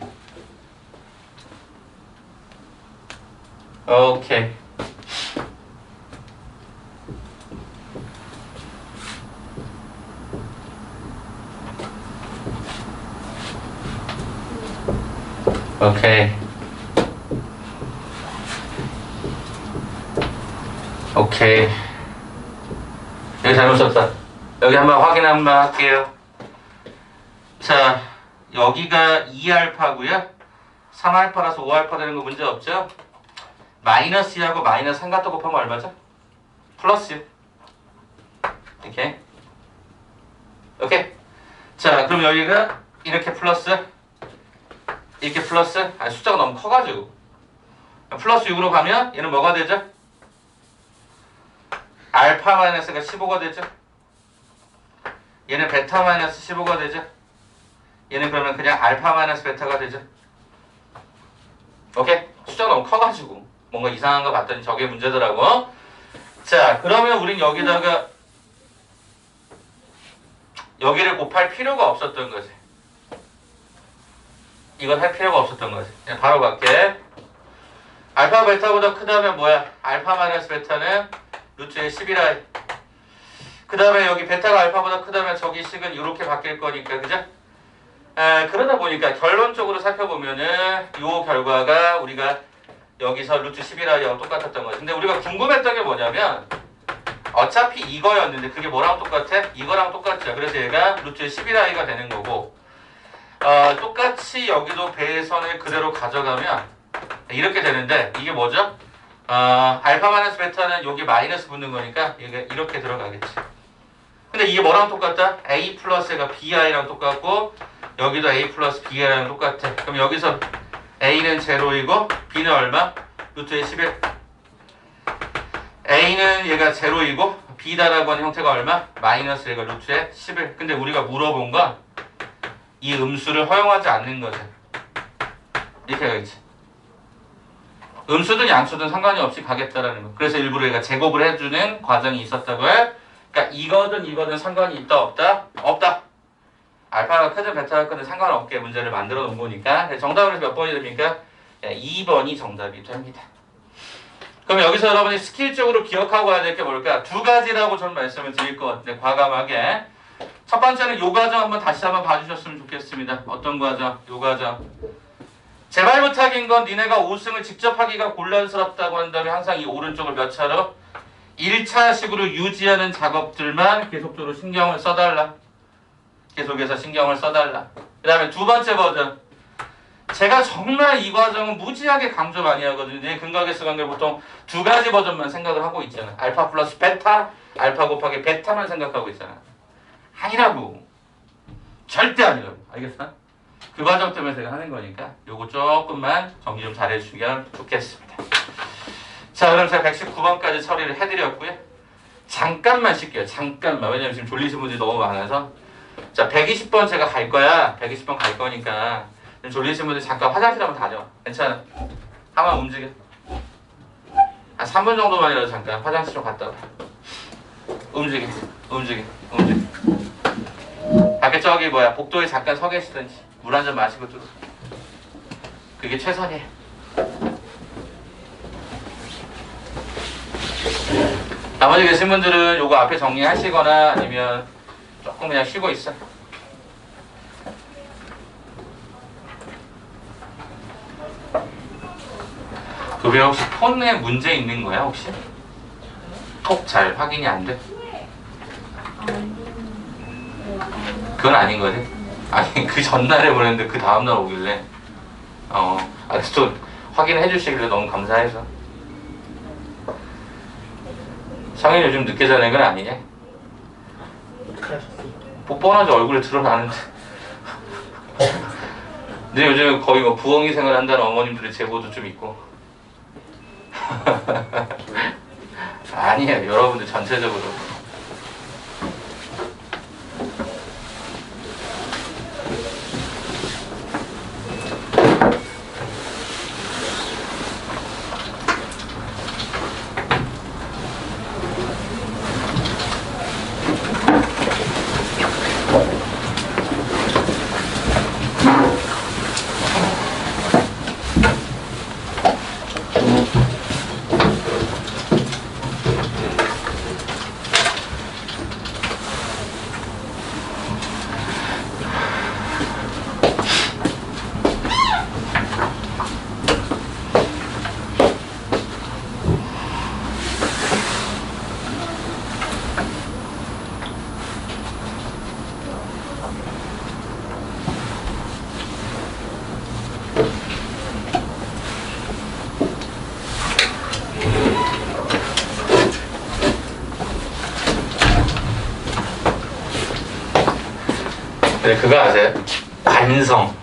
오케이. 오케이. 오케이. 여기 잘못 썼다. 여기 한번 확인 한번 할게요. 자, 여기가 2알파고요. 3알파라서 5알파 되는 거 문제 없죠? 마이너스 2하고 마이너스 3 갖다 곱하면 얼마죠? 플러스. 이렇게. 오케이. 자, 그럼 여기가 이렇게 플러스, 이렇게 플러스. 숫자가 너무 커가지고. 플러스 6으로 가면 얘는 뭐가 되죠? 알파 마이너스가 15가 되죠? 얘는 베타 마이너스 15가 되죠? 얘는 그러면 그냥 알파 마이너스 베타가 되죠? 오케이? 숫자가 너무 커가지고 뭔가 이상한 거 봤더니 저게 문제더라고. 자, 그러면 우린 여기다가 여기를 곱할 필요가 없었던 거지. 이건 할 필요가 없었던 거지. 그냥 바로 갈게. 알파 베타보다 크다면 뭐야? 알파 마이너스 베타는 루트의 11i. 그 다음에 여기 베타가 알파보다 크다면 저기 식은 이렇게 바뀔 거니까, 그죠? 그러다 보니까 결론적으로 살펴보면은 요 결과가 우리가 여기서 루트 11i하고 똑같았던 거지. 근데 우리가 궁금했던 게 뭐냐면 어차피 이거였는데 그게 뭐랑 똑같아? 이거랑 똑같죠. 그래서 얘가 루트 11i가 되는 거고, 똑같이 여기도 배선을 그대로 가져가면 이렇게 되는데 이게 뭐죠? 알파 마이너스 베타는 여기 마이너스 붙는 거니까 이게 이렇게 들어가겠지. 근데 이게 뭐랑 똑같다? A 플러스가 BI랑 똑같고 여기도 A 플러스 BI랑 똑같아. 그럼 여기서 A는 제로이고 B는 얼마? 루트의 11. A는 얘가 제로이고 B다라고 하는 형태가 얼마? 마이너스 얘가 루트의 11. 근데 우리가 물어본 건 이 음수를 허용하지 않는 거지. 이렇게 가겠지. 음수든 양수든 상관이 없이 가겠다라는 거. 그래서 일부러 얘가 제곱을 해주는 과정이 있었다고 해. 그러니까 이거든 상관이 있다 없다? 없다. 알파가 크든 베타가 크든 상관없게 문제를 만들어 놓은 거니까. 정답은 몇 번이 됩니까? 2번이 정답이 됩니다. 그럼 여기서 여러분이 스킬적으로 기억하고 가야 될 게 뭘까? 두 가지라고 저는 말씀을 드릴 것 같은데 과감하게. 첫 번째는 요 과정 한번 다시 한번 봐주셨으면 좋겠습니다. 어떤 과정? 요 과정. 제발 부탁인 건 니네가 5승을 직접 하기가 곤란스럽다고 한다면 항상 이 오른쪽을 몇 차로? 1차식으로 유지하는 작업들만 계속적으로 신경을 써달라. 계속해서 신경을 써달라. 그 다음에 두 번째 버전. 제가 정말 이 과정은 무지하게 강조 많이 하거든요. 내 근각에서 관계를 보통 두 가지 버전만 생각을 하고 있잖아. 알파 플러스 베타, 알파 곱하기 베타만 생각하고 있잖아. 아니라고. 절대 아니라고. 알겠어? 그 과정 때문에 제가 하는 거니까 요거 조금만 정리 좀 잘해주시면 좋겠습니다. 자, 그럼 제가 119번까지 처리를 해드렸고요. 잠깐만 쉴게요. 잠깐만. 왜냐면 지금 졸리신 분들이 너무 많아서. 자, 120번 제가 갈 거야. 120번 갈 거니까 좀 졸리신 분들 잠깐 화장실 한번 다녀. 괜찮아. 한번 움직여. 한 3분 정도만이라도 잠깐 화장실 좀 갔다 와. 움직여. 밖에 저기 뭐야 복도에 잠깐 서 계시든지 물 한 잔 마시고 들어. 그게 최선이에요. 나머지 계신 분들은 요거 앞에 정리하시거나 아니면 조금 그냥 쉬고 있어. 그게 혹시 폰에 문제 있는 거야 혹시? 톡 잘 확인이 안 돼? 그건 아닌 거지? 아니 그 전날에 보냈는데 그 다음날 오길래 또 확인해 주시길래 너무 감사해서. 성인 요즘 늦게 자는 건 아니냐? 어떻게 하셨어요? 뻔하지 얼굴에 드러나는데. 근데 요즘 거의 뭐 부엉이 생활 한다는 어머님들의 제보도 좀 있고. 아니에요 여러분들 전체적으로. 네, 그거 아세요? 관성.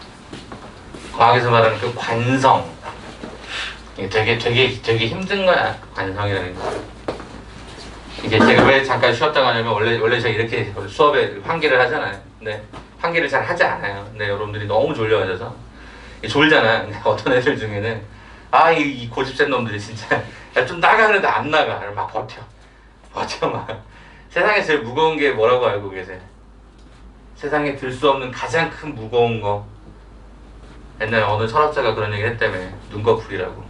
과학에서 말하는 그 관성. 이게 되게 힘든 거야. 관성이라는 거. 이게 제가 왜 잠깐 쉬었다고 하냐면 원래 제가 이렇게 수업에 환기를 하잖아요. 근데 환기를 잘 하지 않아요. 근데 여러분들이 너무 졸려가셔서 졸잖아. 근데 어떤 애들 중에는 이 고집센 놈들이 진짜 야, 좀 나가 그래도 안 나가. 막 버텨 막. 세상에 제일 무거운 게 뭐라고 알고 계세요? 세상에 들 수 없는 가장 큰 무거운 거. 옛날에 어느 철학자가 그런 얘기 했다며. 눈꺼풀이라고.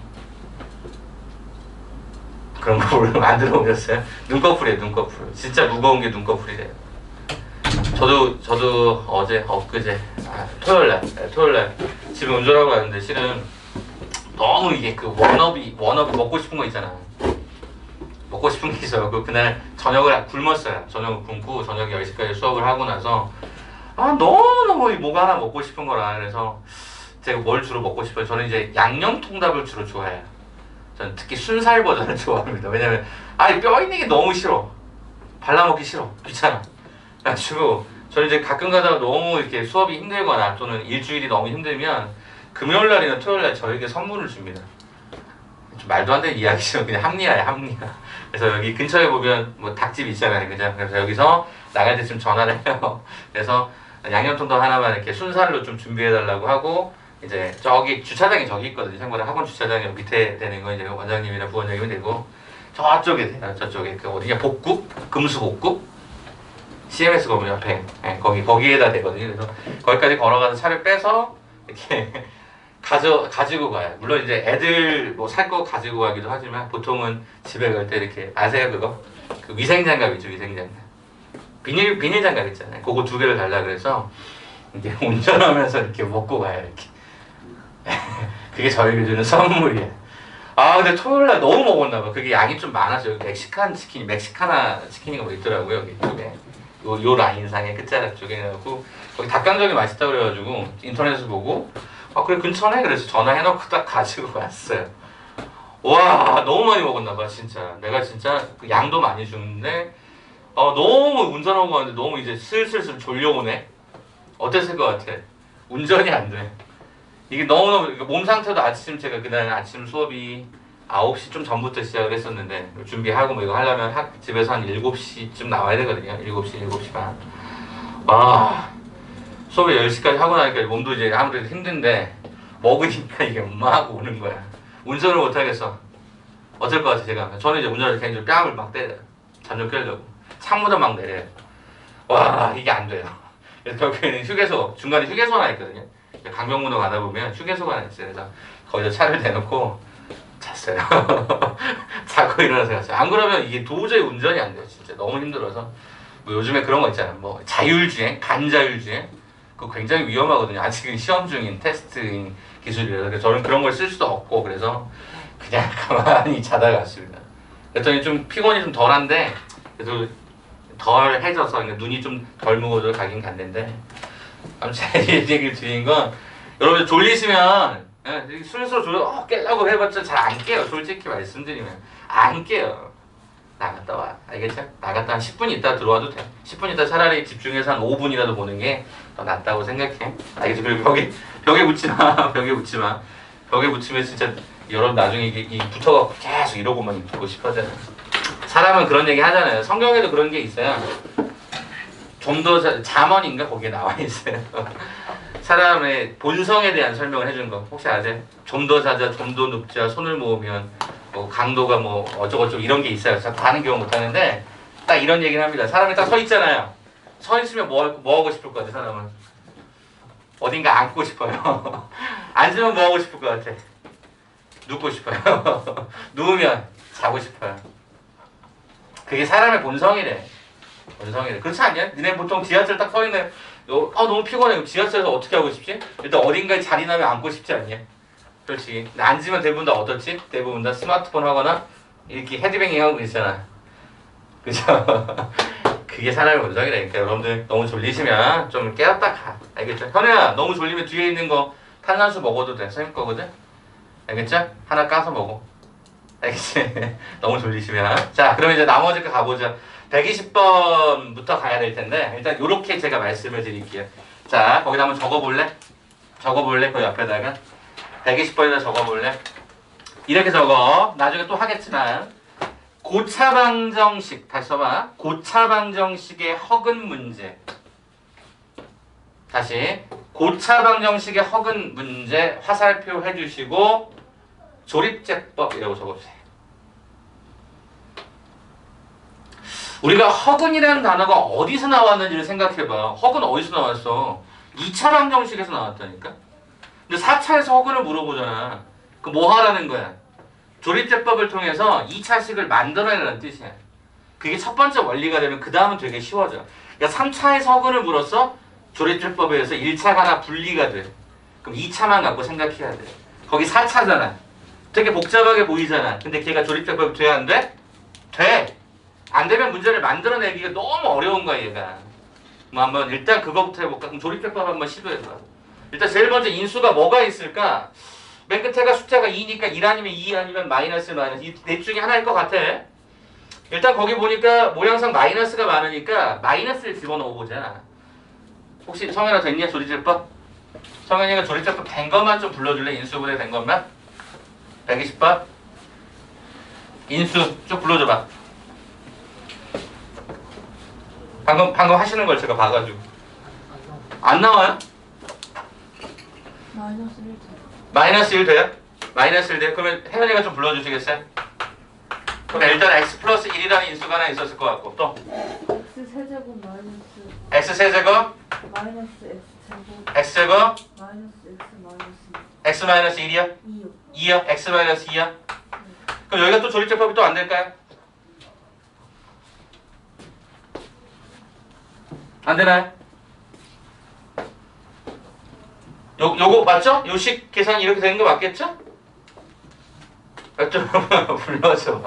그런 거 물론 안 들어보셨어요? 눈꺼풀이에요, 눈꺼풀. 진짜 무거운 게 눈꺼풀이래요. 저도 어제, 엊그제, 토요일날 집에 운전하고 왔는데 실은 너무 이게 그 워너비 먹고 싶은 거 있잖아. 먹고 싶은 게 있어요. 그날 저녁을 굶었어요. 저녁을 굶고 저녁 10시까지 수업을 하고 나서 너무너무 뭐가 하나 먹고 싶은 거라. 그래서 제가 뭘 주로 먹고 싶어요? 저는 이제 양념통닭을 주로 좋아해요. 저는 특히 순살 버전을 좋아합니다. 왜냐면 뼈 있는 게 너무 싫어. 발라먹기 싫어. 귀찮아. 그래가지고 저는 이제 가끔 가다가 너무 이렇게 수업이 힘들거나 또는 일주일이 너무 힘들면 금요일날이나 토요일날 저에게 선물을 줍니다. 좀 말도 안 되는 이야기죠. 그냥 합리화야, 합리화. 그래서 여기 근처에 보면 뭐 닭집 있잖아요. 그죠? 그래서 여기서 나갈 때쯤 전화를 해요. 그래서 양념통닭 하나만 이렇게 순살로 좀 준비해달라고 하고 이제 저기 주차장이 저기 있거든요. 참고로 학원 주차장이 밑에 되는 거 이제 원장님이나 부원장님이 되고 저쪽에 돼요. 저쪽에 그 어디냐 복국? 금수복국? CMS 건물 옆에 거기에다 되거든요. 그래서 거기까지 걸어가서 차를 빼서 이렇게 가지고 가요. 물론 이제 애들 뭐 살 거 가지고 가기도 하지만 보통은 집에 갈 때 이렇게 아세요 그거? 그 위생장갑 있죠, 위생장갑. 비닐 장갑 있잖아요. 그거 2개를 달라 그래서 이제 운전하면서 이렇게 먹고 가요. 이렇게. 그게 저희가 주는 선물이에요. 근데 토요일날 너무 먹었나 봐. 그게 양이 좀 많아서 여기 멕시카나 치킨이가 뭐 있더라고요. 여기 쪽에. 요 라인상의 끝자락 쪽에 해갖고 거기 닭강정이 맛있다고 그래가지고 인터넷에서 보고 그래 근처네 그래서 전화해놓고 딱 가지고 왔어요. 와 너무 많이 먹었나 봐 진짜. 내가 진짜 그 양도 많이 주는데 너무 운전하고 가는데 너무 이제 슬슬 졸려오네. 어땠을 것 같아? 운전이 안 돼. 이게 너무너무 몸 상태도 제가 그날 아침 수업이 9시 좀 전부터 시작을 했었는데 준비하고 뭐 이거 하려면 집에서 한 7시쯤 나와야 되거든요. 7시 반. 수업을 10시까지 하고 나니까 몸도 이제 아무래도 힘든데 먹으니까 이게 막 오는 거야. 운전을 못 하겠어. 어쩔 것 같아 제가. 저는 이제 운전을 개인적으로 뺨을 막 때려요. 잠좀 깨려고. 창문을 막 내려요. 이게 안 돼요. 그래서 결국에는 중간에 휴게소 하나 있거든요. 강병문호 가다 보면 휴게소가 하나 있어요. 그래서 거기서 차를 대놓고 잤어요. 자고 일어나서 갔어요. 안 그러면 이게 도저히 운전이 안 돼요. 진짜 너무 힘들어서. 뭐 요즘에 그런 거 있잖아요. 뭐 자율주행, 반자율주행. 그거 굉장히 위험하거든요. 아직은 시험 중인 테스트인 기술이라서. 그래서 저는 그런 걸 쓸 수도 없고 그래서 그냥 가만히 자다가 왔습니다. 그랬더니 좀 피곤이 좀 덜한데 그래도 덜 해져서 그러니까 눈이 좀 덜 무거워져 가긴 갔는데 아무튼 이 얘기를 드린 건 여러분 졸리시면 술술 졸려 깨려고 해봤자 잘 안 깨요. 솔직히 말씀드리면 안 깨요. 나갔다 와. 알겠죠? 나갔다 한 10분 있다 들어와도 돼. 10분 있다 차라리 집중해서 한 5분이라도 보는 게 더 낫다고 생각해. 알겠죠? 그리고 벽에 붙지 마. 벽에 붙지 마. 벽에 붙이면 진짜 여러분 나중에 이게 붙어갖고 계속 이러고만 있고 싶어하잖아요. 사람은 그런 얘기 하잖아요. 성경에도 그런 게 있어요. 좀 더 잠언인가 거기에 나와 있어요. 사람의 본성에 대한 설명을 해주는 거 혹시 아세요? 좀 더 자자, 좀 더 눕자, 손을 모으면 뭐 강도가 뭐 어쩌고저쩌고 이런 게 있어요. 잘 반응 기억 못하는데 딱 이런 얘기를 합니다. 사람이 딱 서 있잖아요. 서 있으면 뭐 하고 싶을 것 같아 사람은? 어딘가 앉고 싶어요. 앉으면 뭐 하고 싶을 것 같아? 눕고 싶어요. 누우면 자고 싶어요. 그게 사람의 본성이래. 그렇지 않냐? 니네 보통 지하철 딱 서 있는 너무 피곤해. 지하철에서 어떻게 하고 싶지? 일단 어딘가에 자리 나면 앉고 싶지 않냐? 솔직히. 근데 앉으면 대부분 다 어떻지? 대부분 다 스마트폰 하거나 이렇게 헤드뱅잉 하고 있잖아. 그죠? 그게 사람의 본성이래. 그러니까 여러분들 너무 졸리시면 좀 깨었다 가. 알겠죠? 현우야 너무 졸리면 뒤에 있는 거 탄산수 먹어도 돼. 쌤 거거든? 알겠죠? 하나 까서 먹어. 알겠지? 너무 졸리시면. 자 그럼 이제 나머지 거 가보자. 120번부터 가야 될 텐데 일단 요렇게 제가 말씀을 드릴게요. 자, 거기다 한번 적어볼래? 적어볼래? 그 옆에다가 120번에다 적어볼래? 이렇게 적어. 나중에 또 하겠지만 고차방정식 다시 써봐. 고차방정식의 허근 문제. 다시 고차방정식의 허근 문제 화살표 해주시고 조립제법이라고 적어주세요. 우리가 허근이라는 단어가 어디서 나왔는지를 생각해봐. 허근 어디서 나왔어? 2차 방정식에서 나왔다니까. 근데 4차에서 허근을 물어보잖아. 그 뭐 하라는 거야? 조립제법을 통해서 2차식을 만들어내라는 뜻이야. 그게 첫 번째 원리가 되면 그 다음은 되게 쉬워져. 그러니까 3차에서 허근을 물어서 조립제법에 의해서 1차가 하나 분리가 돼. 그럼 2차만 갖고 생각해야 돼. 거기 4차잖아. 되게 복잡하게 보이잖아. 근데 걔가 조립제법이 돼, 안 돼? 돼. 안 되면 문제를 만들어내기가 너무 어려운 거야, 얘가. 뭐 한번 일단 그거부터 해볼까? 그럼 조립제법 한번 시도해봐. 일단 제일 먼저 인수가 뭐가 있을까? 맨 끝에가 숫자가 2니까 1 아니면 2 아니면 마이너스 이 넷 중에 하나일 것 같아. 일단 거기 보니까 모양상 마이너스가 많으니까 마이너스를 집어넣어 보자. 혹시 성현아 됐냐? 조립제법? 성현이가 조립제법 된 것만 좀 불러줄래? 인수분해 된 것만? 120번? 인수 쭉 불러줘봐. 방금 하시는 걸 제가 봐가지고. 안 나와요? 마이너스 1점. 마이너스 1 돼요? 마이너스 1 돼요? 그러면 혜연이가 좀 불러주시겠어요? 그럼 일단 x 플러스 1이라는 인수가 하나 있었을 것 같고 또 x 세제곱 마이너스 x 세제곱 마이너스 x 제곱 x 제곱 마이너스 x 마이너스 x 마이너스 1이요? 2요. 2요? x 마이너스 2요? 그럼 여기가 또 조립제법이 또 안 될까요? 안 되나요? 요거 맞죠? 요식 계산이 이렇게 되는 거 맞겠죠? 좀 불러줘.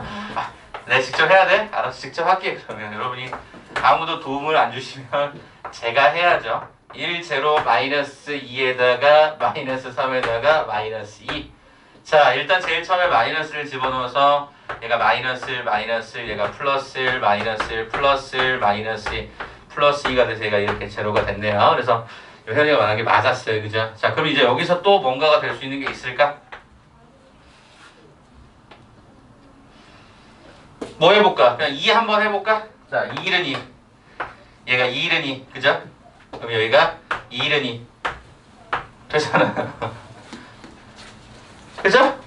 내가 직접 해야 돼? 알아서 직접 할게. 그러면 여러분이 아무도 도움을 안 주시면 제가 해야죠. 1, 0, 마이너스 2에다가 마이너스 3에다가 마이너스 2. 자, 일단 제일 처음에 마이너스를 집어넣어서 얘가 마이너스, 얘가 플러스, 마이너스, 플러스, 마이너스, 플러스 2가 돼서 얘가 이렇게 제로가 됐네요. 그래서 혜연이가 말한 게 맞았어요. 그죠? 자, 그럼 이제 여기서 또 뭔가가 될 수 있는 게 있을까? 뭐 해볼까? 그냥 2 한번 해볼까? 자, 2일은 2. 얘가 2일은 2. 그죠? 그럼 여기가 2일은 2. 되잖아. 그죠?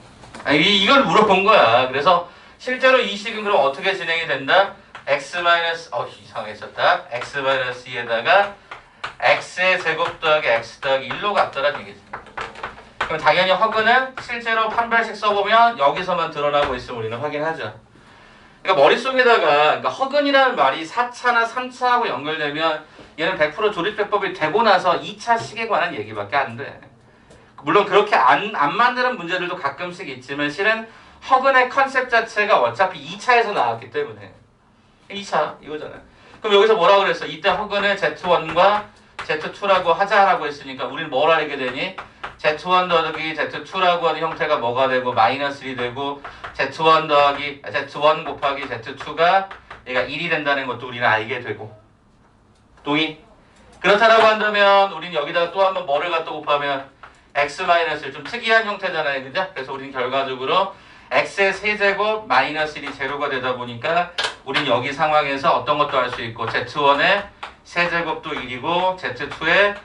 아니, 이걸 물어본 거야. 그래서 실제로 이 식은 그럼 어떻게 진행이 된다? x 마이너스, 이상했었다. x 마이너스 2에다가 x의 제곱 더하기 x 더하기 1로 같더란 얘기지. 그럼 당연히 허근은 실제로 판별식 써보면 여기서만 드러나고 있으면 우리는 확인하죠. 그러니까 머릿속에다가 그러니까 허근이라는 말이 4차나 3차하고 연결되면 얘는 100% 조립제법이 되고 나서 2차 식에 관한 얘기밖에 안 돼. 물론 그렇게 안 만드는 문제들도 가끔씩 있지만 실은 허근의 컨셉 자체가 어차피 2차에서 나왔기 때문에 2차 이거잖아. 그럼 여기서 뭐라고 그랬어? 이때 허근을 Z1과 Z2라고 하자라고 했으니까 우리는 뭘 알게 되니? Z1 더하기 Z2라고 하는 형태가 뭐가 되고 마이너스 1이 되고 Z1 곱하기 Z2가 얘가 1이 된다는 것도 우리는 알게 되고 동의? 그렇다라고 한다면 우리는 여기다가 또 한번 뭐를 갖다 곱하면 x 마이너스 좀 특이한 형태잖아요. 그죠? 그래서 우리는 결과적으로 x의 세제곱 마이너스 1이 제로가 되다 보니까 우리는 여기 상황에서 어떤 것도 할 수 있고 Z1의 세제곱도 1이고 Z2의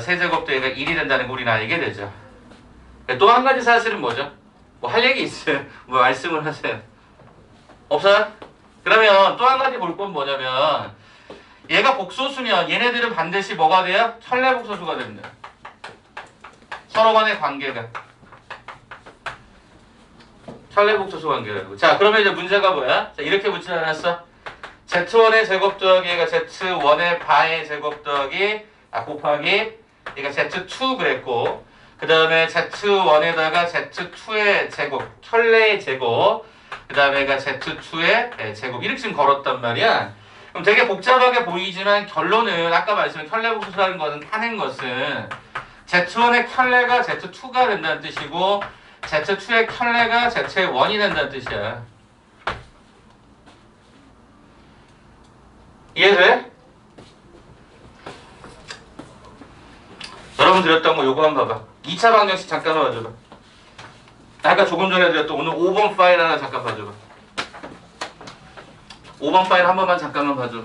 세제곱도 얘가 1이 된다는 거 우리는 알게 되죠. 또 한 가지 사실은 뭐죠? 뭐 할 얘기 있어요? 뭐 말씀을 하세요. 없어요? 그러면 또 한 가지 볼 건 뭐냐면 얘가 복소수면 얘네들은 반드시 뭐가 돼요? 천레복소수가 됩니다. 서로 간의 관계가 천레복소수 관계라고. 자, 그러면 이제 문제가 뭐야? 자, 이렇게 묻지 않았어? Z1의 제곱 더하기 얘가 Z1의 바의 제곱 더하기 곱하기 얘가 Z2 그랬고 그 다음에 Z1에다가 Z2의 제곱 켤레의 제곱 그 다음에 얘가 Z2의 제곱 이렇게 지금 걸었단 말이야. 그럼 되게 복잡하게 보이지만 결론은 아까 말씀한 켤레복소수라는 것은 하는 것은 Z1의 켤레가 Z2가 된다는 뜻이고 Z2의 켤레가 Z1이 된다는 뜻이야. 이해돼? 드렸던 거 요거 한번 봐봐. 2차 방정식 잠깐만 봐줘봐. 아까 조금 전에 드렸던 오늘 5번 파일 하나 잠깐 봐줘봐. 5번 파일 한 번만 잠깐만 봐줘.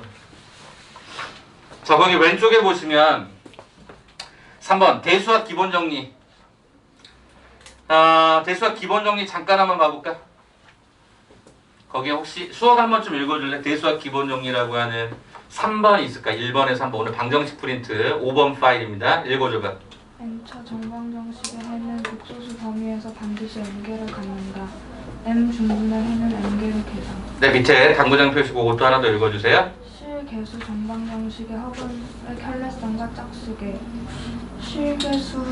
자, 거기 왼쪽에 보시면 3번 대수학 기본 정리. 대수학 기본 정리 잠깐 한번 봐볼까? 거기에 혹시 수학 한 번 좀 읽어줄래? 대수학 기본 정리라고 하는 3번이 있을까? 1번에서 3번. 오늘 방정식 프린트 5번 파일입니다. 읽어줘봐. n차 정방정식의 해는 극소수 범위에서 반드시 n개를 갖는다. m 중분의 해는 n개로 계산. 네, 밑에 당구장 표시 그것도 하나 더 읽어주세요. 실개수 정방정식의 허분의 켤레성과 짝수계. 실개수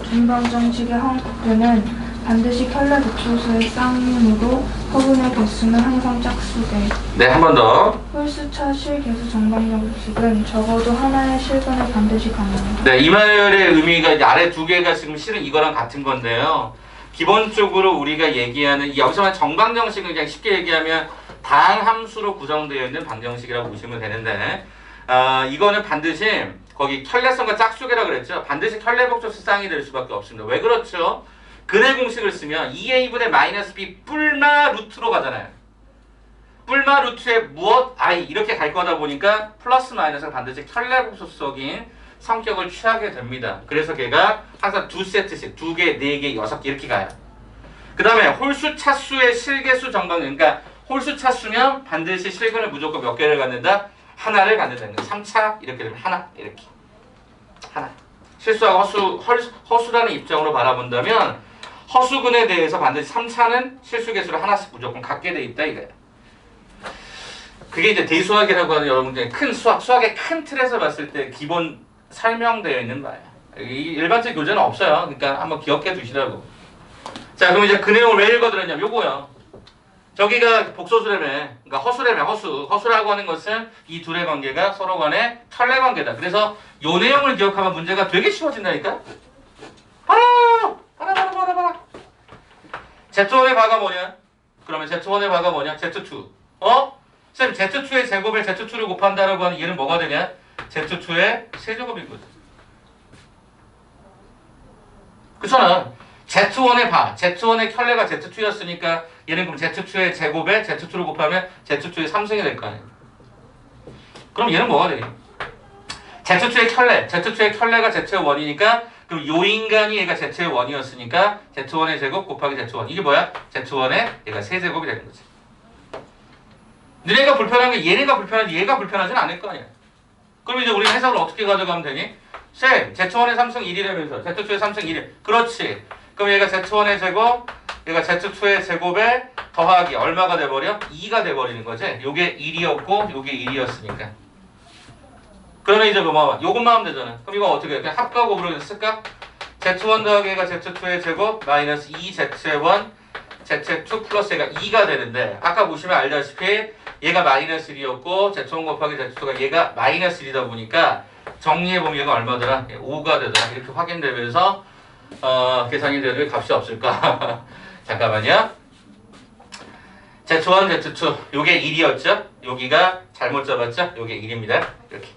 정방정식의 허분은 반드시 켤레 극소수의 쌍이므로 허분의 개수는 항상 짝수계. 네, 한 번 더. 홀수차 실개수 정방정식은 적어도 하나의 실근을 반드시 갖는다. 네, 이 말의 의미가 이제 아래 두 개가 지금 실은 이거랑 같은 건데요. 기본적으로 우리가 얘기하는 여기서만 정방정식은 그냥 쉽게 얘기하면 다항함수로 구성되어 있는 방정식이라고 보시면 되는데 이거는 반드시 거기 켤레성과 짝수계라고 그랬죠. 반드시 켤레복소수 쌍이 될 수밖에 없습니다. 왜 그렇죠? 근의 공식을 쓰면 2a분의 마이너스 b 뿔마 루트로 가잖아요. 뿔마 루트에 무엇 i 이렇게 갈 거다 보니까 플러스 마이너스가 반드시 켤레복소수적인 성격을 취하게 됩니다. 그래서 걔가 항상 두 세트씩 2개, 4개, 6개 이렇게 가요. 그 다음에 홀수 차수의 실개수 정방, 그러니까 홀수 차수면 반드시 실근을 무조건 몇 개를 갖는다? 하나를 갖는다는 거예요. 3차 이렇게 되면 하나 이렇게 하나. 실수하고 허수라는 입장으로 바라본다면 허수근에 대해서 반드시 3차는 실수개수를 하나씩 무조건 갖게 돼 있다 이거예요. 그게 이제 대수학이라고 하는 여러분들의 큰 수학의 큰 틀에서 봤을 때 기본 설명되어 있는 바예요. 일반적 교재는 없어요. 그러니까 한번 기억해 두시라고. 자, 그럼 이제 그 내용을 왜 읽어드렸냐면 요거요. 저기가 복소수라며, 그러니까 허수라며, 허수라고 하는 것은 이 둘의 관계가 서로 간의 켤레 관계다. 그래서 요 내용을 기억하면 문제가 되게 쉬워진다니까? 봐라. Z1의 바가 뭐냐? 그러면 Z1의 바가 뭐냐? Z2. 쌤, Z2의 제곱에 Z2를 곱한다라고 하는 얘는 뭐가 되냐? Z2의 세제곱이거든. 그렇잖아. Z1의 바, Z1의 켤레가 Z2였으니까 얘는 그럼 Z2의 제곱에 Z2를 곱하면 Z2의 3승이 될 거 아니야. 그럼 얘는 뭐가 되냐? Z2의 켤레가 Z의 원이니까 그럼 요 인간이 얘가 Z의 원이었으니까 Z1의 제곱 곱하기 Z1. 이게 뭐야? Z1의 얘가 세제곱이 되는 거지. 너네가 불편한 게 얘네가 불편하지 얘가 불편하진 않을 거 아니야. 그럼 이제 우리 해석을 어떻게 가져가면 되니? 쌤, Z1의 3승 1이라면서 Z2의 3승 1이. 그렇지. 그럼 얘가 Z1의 제곱, 얘가 Z2의 제곱에 더하기 얼마가 돼버려? 2가 돼버리는 거지. 요게 1이었고 요게 1이었으니까. 그러면 이제 뭐 요것만 하면 되잖아. 그럼 이거 어떻게 해? 그냥 합가곱으로 그냥 쓸까? Z1 더하기 얘가 Z2의 제곱 마이너스 2Z1 Z2 플러스 얘가 2가 되는데 아까 보시면 알다시피 얘가 마이너스 1이었고 Z1 곱하기 Z2가 얘가 마이너스 1이다 보니까 정리해보면 얘가 얼마더라? 5가 되더라. 이렇게 확인되면서 계산이 되는 값이 없을까? 잠깐만요. Z1, Z2 요게 1이었죠? 여기가 잘못 잡았죠? 요게 1입니다. 이렇게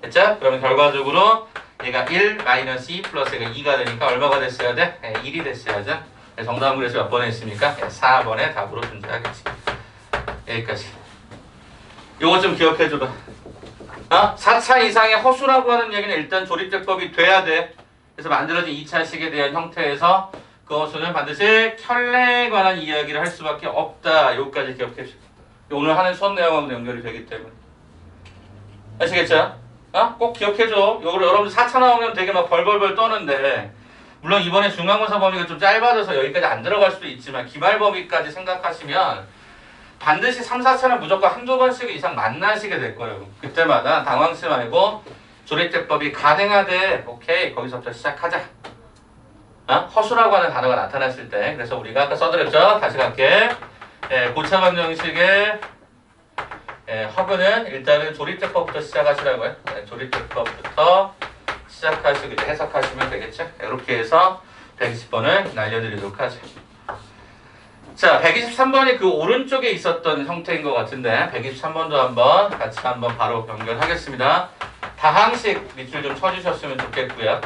됐죠? 그러면 결과적으로 얘가 1 마이너스 2 플러스 얘가 2가 되니까 얼마가 됐어야 돼? 1이 됐어야죠. 정답은 그래서 몇 번에 있습니까? 4번의 답으로 존재하겠지. 여기까지. 요거 좀 기억해줘봐. 4차 이상의 허수라고 하는 얘기는 일단 조립제법이 돼야 돼. 그래서 만들어진 2차식에 대한 형태에서 그 허수는 반드시 켤레에 관한 이야기를 할 수밖에 없다. 요거까지 기억해줘. 오늘 하는 수업 내용하고 연결이 되기 때문에. 아시겠죠? 꼭 기억해줘. 요걸 여러분들 4차 나오면 되게 막 벌벌벌 떠는데 물론 이번에 중간고사 범위가 좀 짧아져서 여기까지 안 들어갈 수도 있지만 기말 범위까지 생각하시면 반드시 3, 4차는 무조건 한두 번씩 이상 만나시게 될 거예요. 그때마다 당황하지 말고 조립제법이 가능하대. 오케이, 거기서부터 시작하자. 허수라고 하는 단어가 나타났을 때 그래서 우리가 아까 써드렸죠? 다시 갈게. 고차 방정식의 허근은 일단은 조립제법부터 시작하시라고 해요. 조립제법부터 시작하시고 이제 해석하시면 되겠죠? 이렇게 해서 120번을 날려드리도록 하죠. 자, 123번이 그 오른쪽에 있었던 형태인 것 같은데 123번도 한번 같이 한번 바로 연결하겠습니다. 다항식 밑줄 좀 쳐주셨으면 좋겠고요.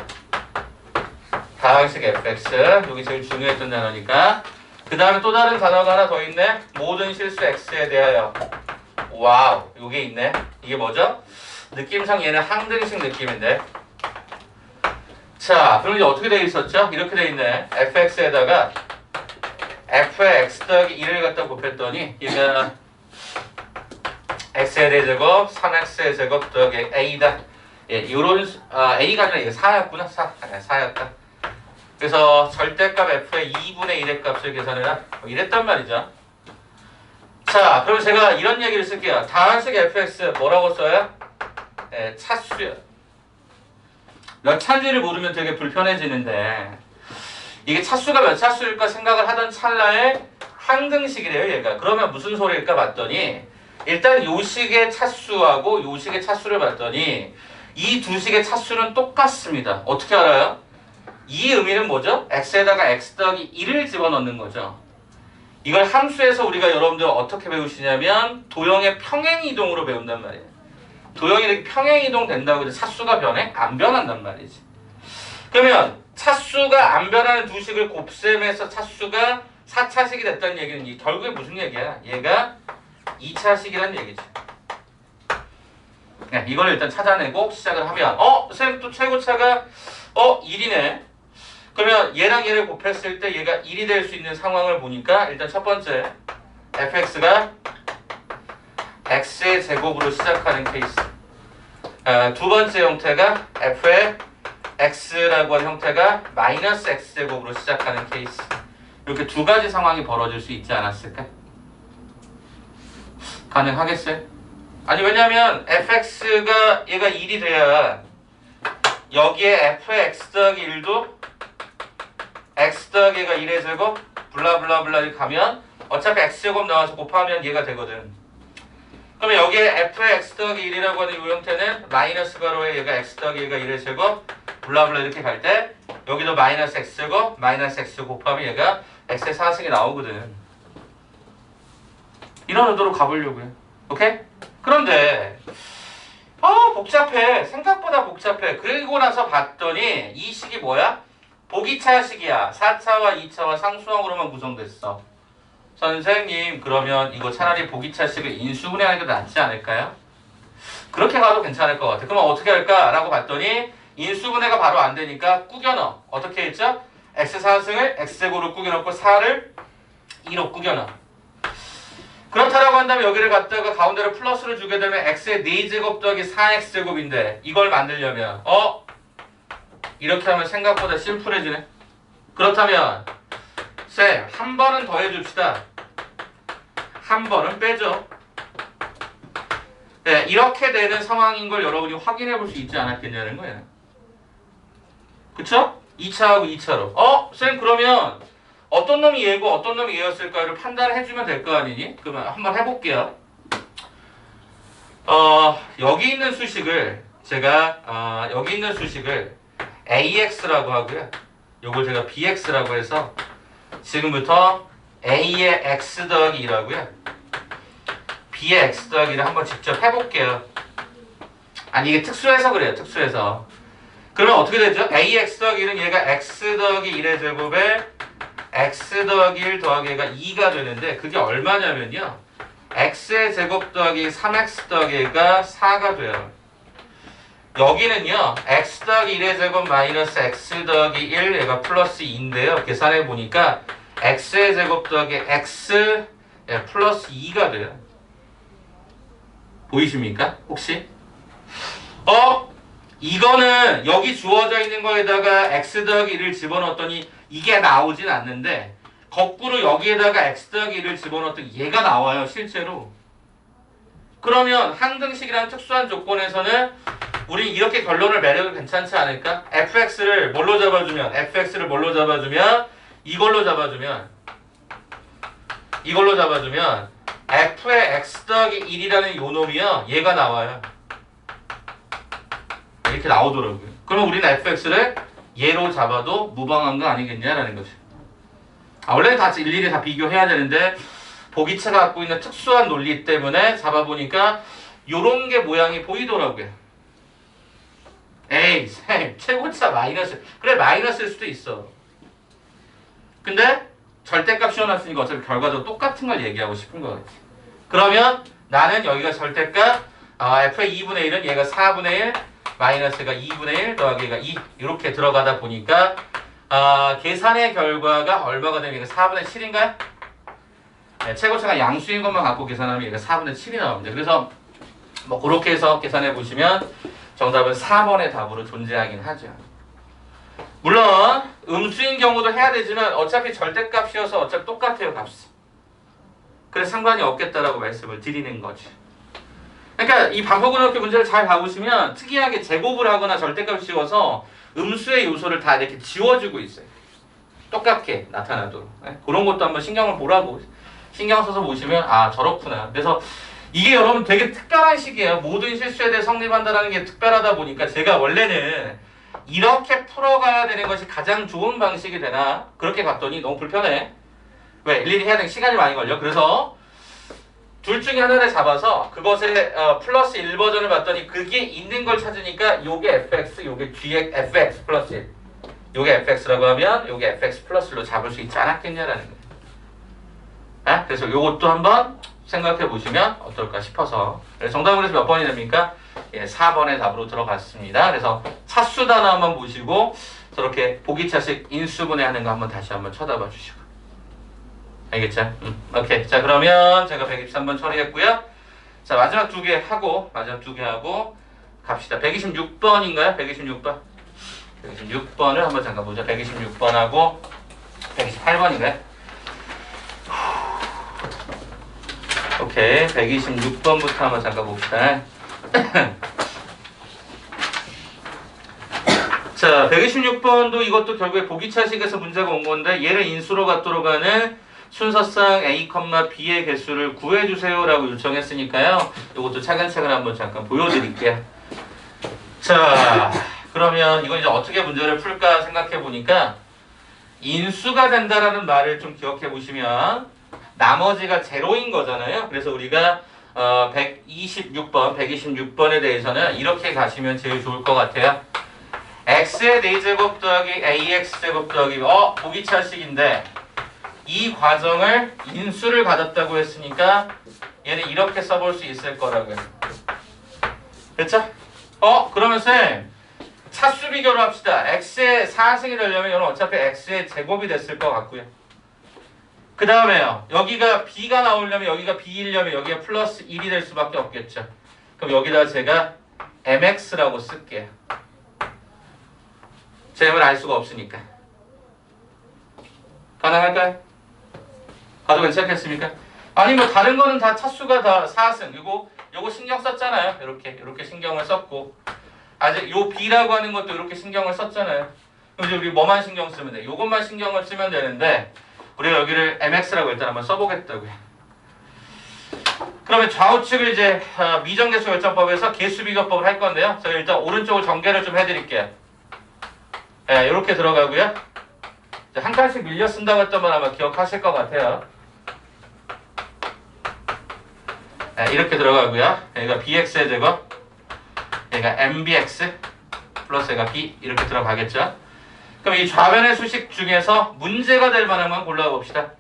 다항식 fx 여기 제일 중요했던 단어니까. 그 다음에 또 다른 단어가 하나 더 있네. 모든 실수 x에 대하여. 와우, 요게 있네. 이게 뭐죠? 느낌상 얘는 항등식 느낌인데. 자, 그럼 이제 어떻게 돼 있었죠? 이렇게 돼 있네. fx에다가 f의 x 더하기 1을 갖다 곱했더니 얘가 x의 대제곱 3x의 제곱 더하기 a다. 예, 요런 a가 아니라 이게 4였구나. 4였다. 그래서 절대값 f의 2분의 1의 값을 계산해라. 이랬단 말이죠. 자, 그럼 제가 이런 얘기를 쓸게요. 다항식 fx 뭐라고 써요? 예, 차수요. 몇 차인지를 모르면 되게 불편해지는데 이게 차수가 몇 차수일까 생각을 하던 찰나에 항등식이래요, 얘가. 그러면 무슨 소리일까 봤더니 일단 요 식의 차수하고 요 식의 차수를 봤더니 이 두 식의 차수는 똑같습니다. 어떻게 알아요? 이 의미는 뭐죠? x에다가 x 더하기 1을 집어넣는 거죠. 이걸 함수에서 우리가 여러분들 어떻게 배우시냐면 도형의 평행이동으로 배운단 말이에요. 도형이 이렇게 평행이동 된다고 해서 차수가 변해? 안 변한단 말이지. 그러면 차수가 안 변하는 두 식을 곱셈해서 차수가 4차식이 됐다는 얘기는 결국에 무슨 얘기야? 얘가 2차식이라는 얘기지. 네, 이걸 일단 찾아내고 시작을 하면 쌤 또 최고차가 1이네. 그러면 얘랑 얘를 곱했을 때 얘가 1이 될 수 있는 상황을 보니까 일단 첫 번째 fx가 x의 제곱으로 시작하는 케이스. 두 번째 형태가 f의 x라고 하는 형태가 마이너스 x제곱으로 시작하는 케이스. 이렇게 두 가지 상황이 벌어질 수 있지 않았을까? 가능하겠어요? 아니 왜냐면 fx가 얘가 1이 돼야 여기에 f의 x 더하기 1도 x 더하기 얘가 1의 제곱 블라블라블라 이렇게 가면 어차피 x제곱 나와서 곱하면 얘가 되거든. 그러면 여기에 f의 x 더하기 1이라고 하는 이 형태는 마이너스 가로에 얘가 x 더하기 얘가 1의 제곱 블라블라 이렇게 갈 때 여기도 마이너스 x제곱 마이너스 x제곱 곱하면 얘가 x의 4승이 나오거든. 이런 의도로 가보려고요. 오케이? 그런데 복잡해. 생각보다 복잡해. 그리고 나서 봤더니 이 식이 뭐야? 보기차식이야. 4차와 2차와 상수항으로만 구성됐어. 선생님 그러면 이거 차라리 보기차식을 인수분해하는 게 낫지 않을까요? 그렇게 가도 괜찮을 것 같아. 그러면 어떻게 할까? 라고 봤더니 인수분해가 바로 안 되니까 꾸겨넣어. 어떻게 했죠? x4승을 x제곱으로 꾸겨넣고 4를 2로 꾸겨넣어. 그렇다라고 한다면 여기를 갖다가 가운데로 플러스를 주게 되면 x의 4제곱 더하기 4x제곱인데 이걸 만들려면 이렇게 하면 생각보다 심플해지네. 그렇다면 쌤 한 번은 더 해줍시다. 한 번은 빼죠. 네, 이렇게 되는 상황인 걸 여러분이 확인해 볼 수 있지 않았겠냐는 거예요. 그쵸? 2차하고 2차로. 쌤 그러면 어떤 놈이 얘고 어떤 놈이 얘였을까를 판단을 해주면 될 거 아니니? 그러면 한번 해볼게요. 여기 있는 수식을 제가 여기 있는 수식을 AX라고 하고요. 요걸 제가 BX라고 해서 지금부터 A의 X 더하기 2라고요. B의 X 더하기 2를 한번 직접 해볼게요. 아니 이게 특수해서 그래요. 특수해서. 그러면 어떻게 되죠? AX 더하기 1은 얘가 X 더하기 1의 제곱에 x 더하기 1 더하기 얘가 2가 되는데 그게 얼마냐면요. x의 제곱 더하기 3x 더하기 얘가 4가 돼요. 여기는요. x 더하기 1의 제곱 마이너스 x 더하기 1 얘가 플러스 2인데요. 계산해 보니까 x의 제곱 더하기 x 플러스 2가 돼요. 보이십니까? 혹시? 이거는 여기 주어져 있는 거에다가 x 더하기 1을 집어넣었더니 이게 나오진 않는데 거꾸로 여기에다가 x 더하기 1을 집어넣었더니 얘가 나와요. 실제로. 그러면 항등식이라는 특수한 조건에서는 우리 이렇게 결론을 내려도 괜찮지 않을까? fx를 뭘로 잡아주면 이걸로 잡아주면 f의 x 더하기 1이라는 요 놈이요. 얘가 나와요. 이렇게 나오더라고요. 그럼 우리는 fx를 얘로 잡아도 무방한 거 아니겠냐라는 거죠. 원래는 다 일일이 다 비교해야 되는데 보기체가 갖고 있는 특수한 논리 때문에 잡아보니까 요런 게 모양이 보이더라고요. 에이 쌤 최고차 마이너스. 그래 마이너스일 수도 있어. 근데 절대값 씌워놨으니까 어차피 결과도 똑같은 걸 얘기하고 싶은 거겠지. 그러면 나는 여기가 절대값 f의 2분의 1은 얘가 4분의 1 마이너스가 2분의 1 더하기 얘가 2 이렇게 들어가다 보니까 계산의 결과가 얼마가 되면 얘가 4분의 7인가요? 네, 최고차가 양수인 것만 갖고 계산하면 얘가 4분의 7이 나옵니다. 그래서 뭐 그렇게 해서 계산해 보시면 정답은 4번의 답으로 존재하긴 하죠. 물론 음수인 경우도 해야 되지만 어차피 절대값이어서 어차피 똑같아요 값이. 그래서 상관이 없겠다라고 말씀을 드리는 거죠. 그러니까 이 반포고등학교 문제를 잘 봐보시면 특이하게 제곱을 하거나 절대값 씌워서 음수의 요소를 다 이렇게 지워주고 있어요. 똑같게 나타나도록. 네? 그런 것도 한번 신경을 보라고 신경 써서 보시면 아 저렇구나. 그래서 이게 여러분 되게 특별한 식이에요. 모든 실수에 대해 성립한다는 게 특별하다 보니까 제가 원래는 이렇게 풀어가야 되는 것이 가장 좋은 방식이 되나 그렇게 봤더니 너무 불편해. 왜? 일일이 해야 되는 시간이 많이 걸려. 그래서 둘 중에 하나를 잡아서 그것의 플러스 1 버전을 봤더니 그게 있는 걸 찾으니까 요게 fx, 요게 fx 플러스 1 요게 fx라고 하면 요게 fx 플러스 1로 잡을 수 있지 않았겠냐라는 거예요. 아? 그래서 요것도 한번 생각해 보시면 어떨까 싶어서. 그래서 정답은 그래서 몇 번이 됩니까? 예, 4번의 답으로 들어갔습니다. 그래서 차수 단어 한번 보시고 저렇게 보기차식 인수분해 하는 거 한번 다시 한번 쳐다봐 주시고. 알겠죠? 오케이. 자, 그러면 제가 123번 처리했고요. 자, 마지막 두 개 하고 갑시다. 126번인가요? 126번. 126번을 한번 잠깐 보자. 126번하고 128번인가요? 오케이. 126번부터 한번 잠깐 봅시다. 자, 126번도 이것도 결국에 보기차식에서 문제가 온 건데 얘를 인수로 갖도록 하는 순서상 A, B의 개수를 구해주세요 라고 요청했으니까요. 이것도 차근차근 한번 잠깐 보여드릴게요. 자, 그러면 이건 이제 어떻게 문제를 풀까 생각해 보니까 인수가 된다라는 말을 좀 기억해 보시면 나머지가 제로인 거잖아요. 그래서 우리가 126번에 대해서는 이렇게 가시면 제일 좋을 것 같아요. x의 4제곱 더하기 ax제곱 더하기 보기차식인데 이 과정을 인수를 가졌다고 했으니까 얘는 이렇게 써볼 수 있을 거라고요. 됐죠? 그러면 쌤 차수 비교를 합시다. x의 4승이 되려면 이건 어차피 x의 제곱이 됐을 것 같고요. 그 다음에요. 여기가 b가 나오려면 여기가 b이려면 여기가 플러스 1이 될 수밖에 없겠죠. 그럼 여기다 제가 mx라고 쓸게요. 쌤은 알 수가 없으니까. 가능할까요? 가도 괜찮겠습니까? 아니 뭐 다른 거는 다 차수가 다 4승. 요거 신경 썼잖아요. 이렇게 신경을 썼고 아직 요 b라고 하는 것도 이렇게 신경을 썼잖아요. 그럼 이제 우리 뭐만 신경 쓰면 돼? 요것만 신경을 쓰면 되는데 우리가 여기를 mx라고 일단 한번 써보겠다고요. 그러면 좌우측을 이제 미정계수 결정법에서 개수비교법을 할 건데요. 제가 일단 오른쪽을 전개를 좀 해드릴게요. 네, 이렇게 들어가고요. 한 칸씩 밀려 쓴다고 했던 건 아마 기억하실 것 같아요. 네, 이렇게 들어가고요. 여기가 bx의 제곱, 여기가 mbx 플러스 여기가 b 이렇게 들어가겠죠. 그럼 이 좌변의 수식 중에서 문제가 될 만한 건 골라 봅시다.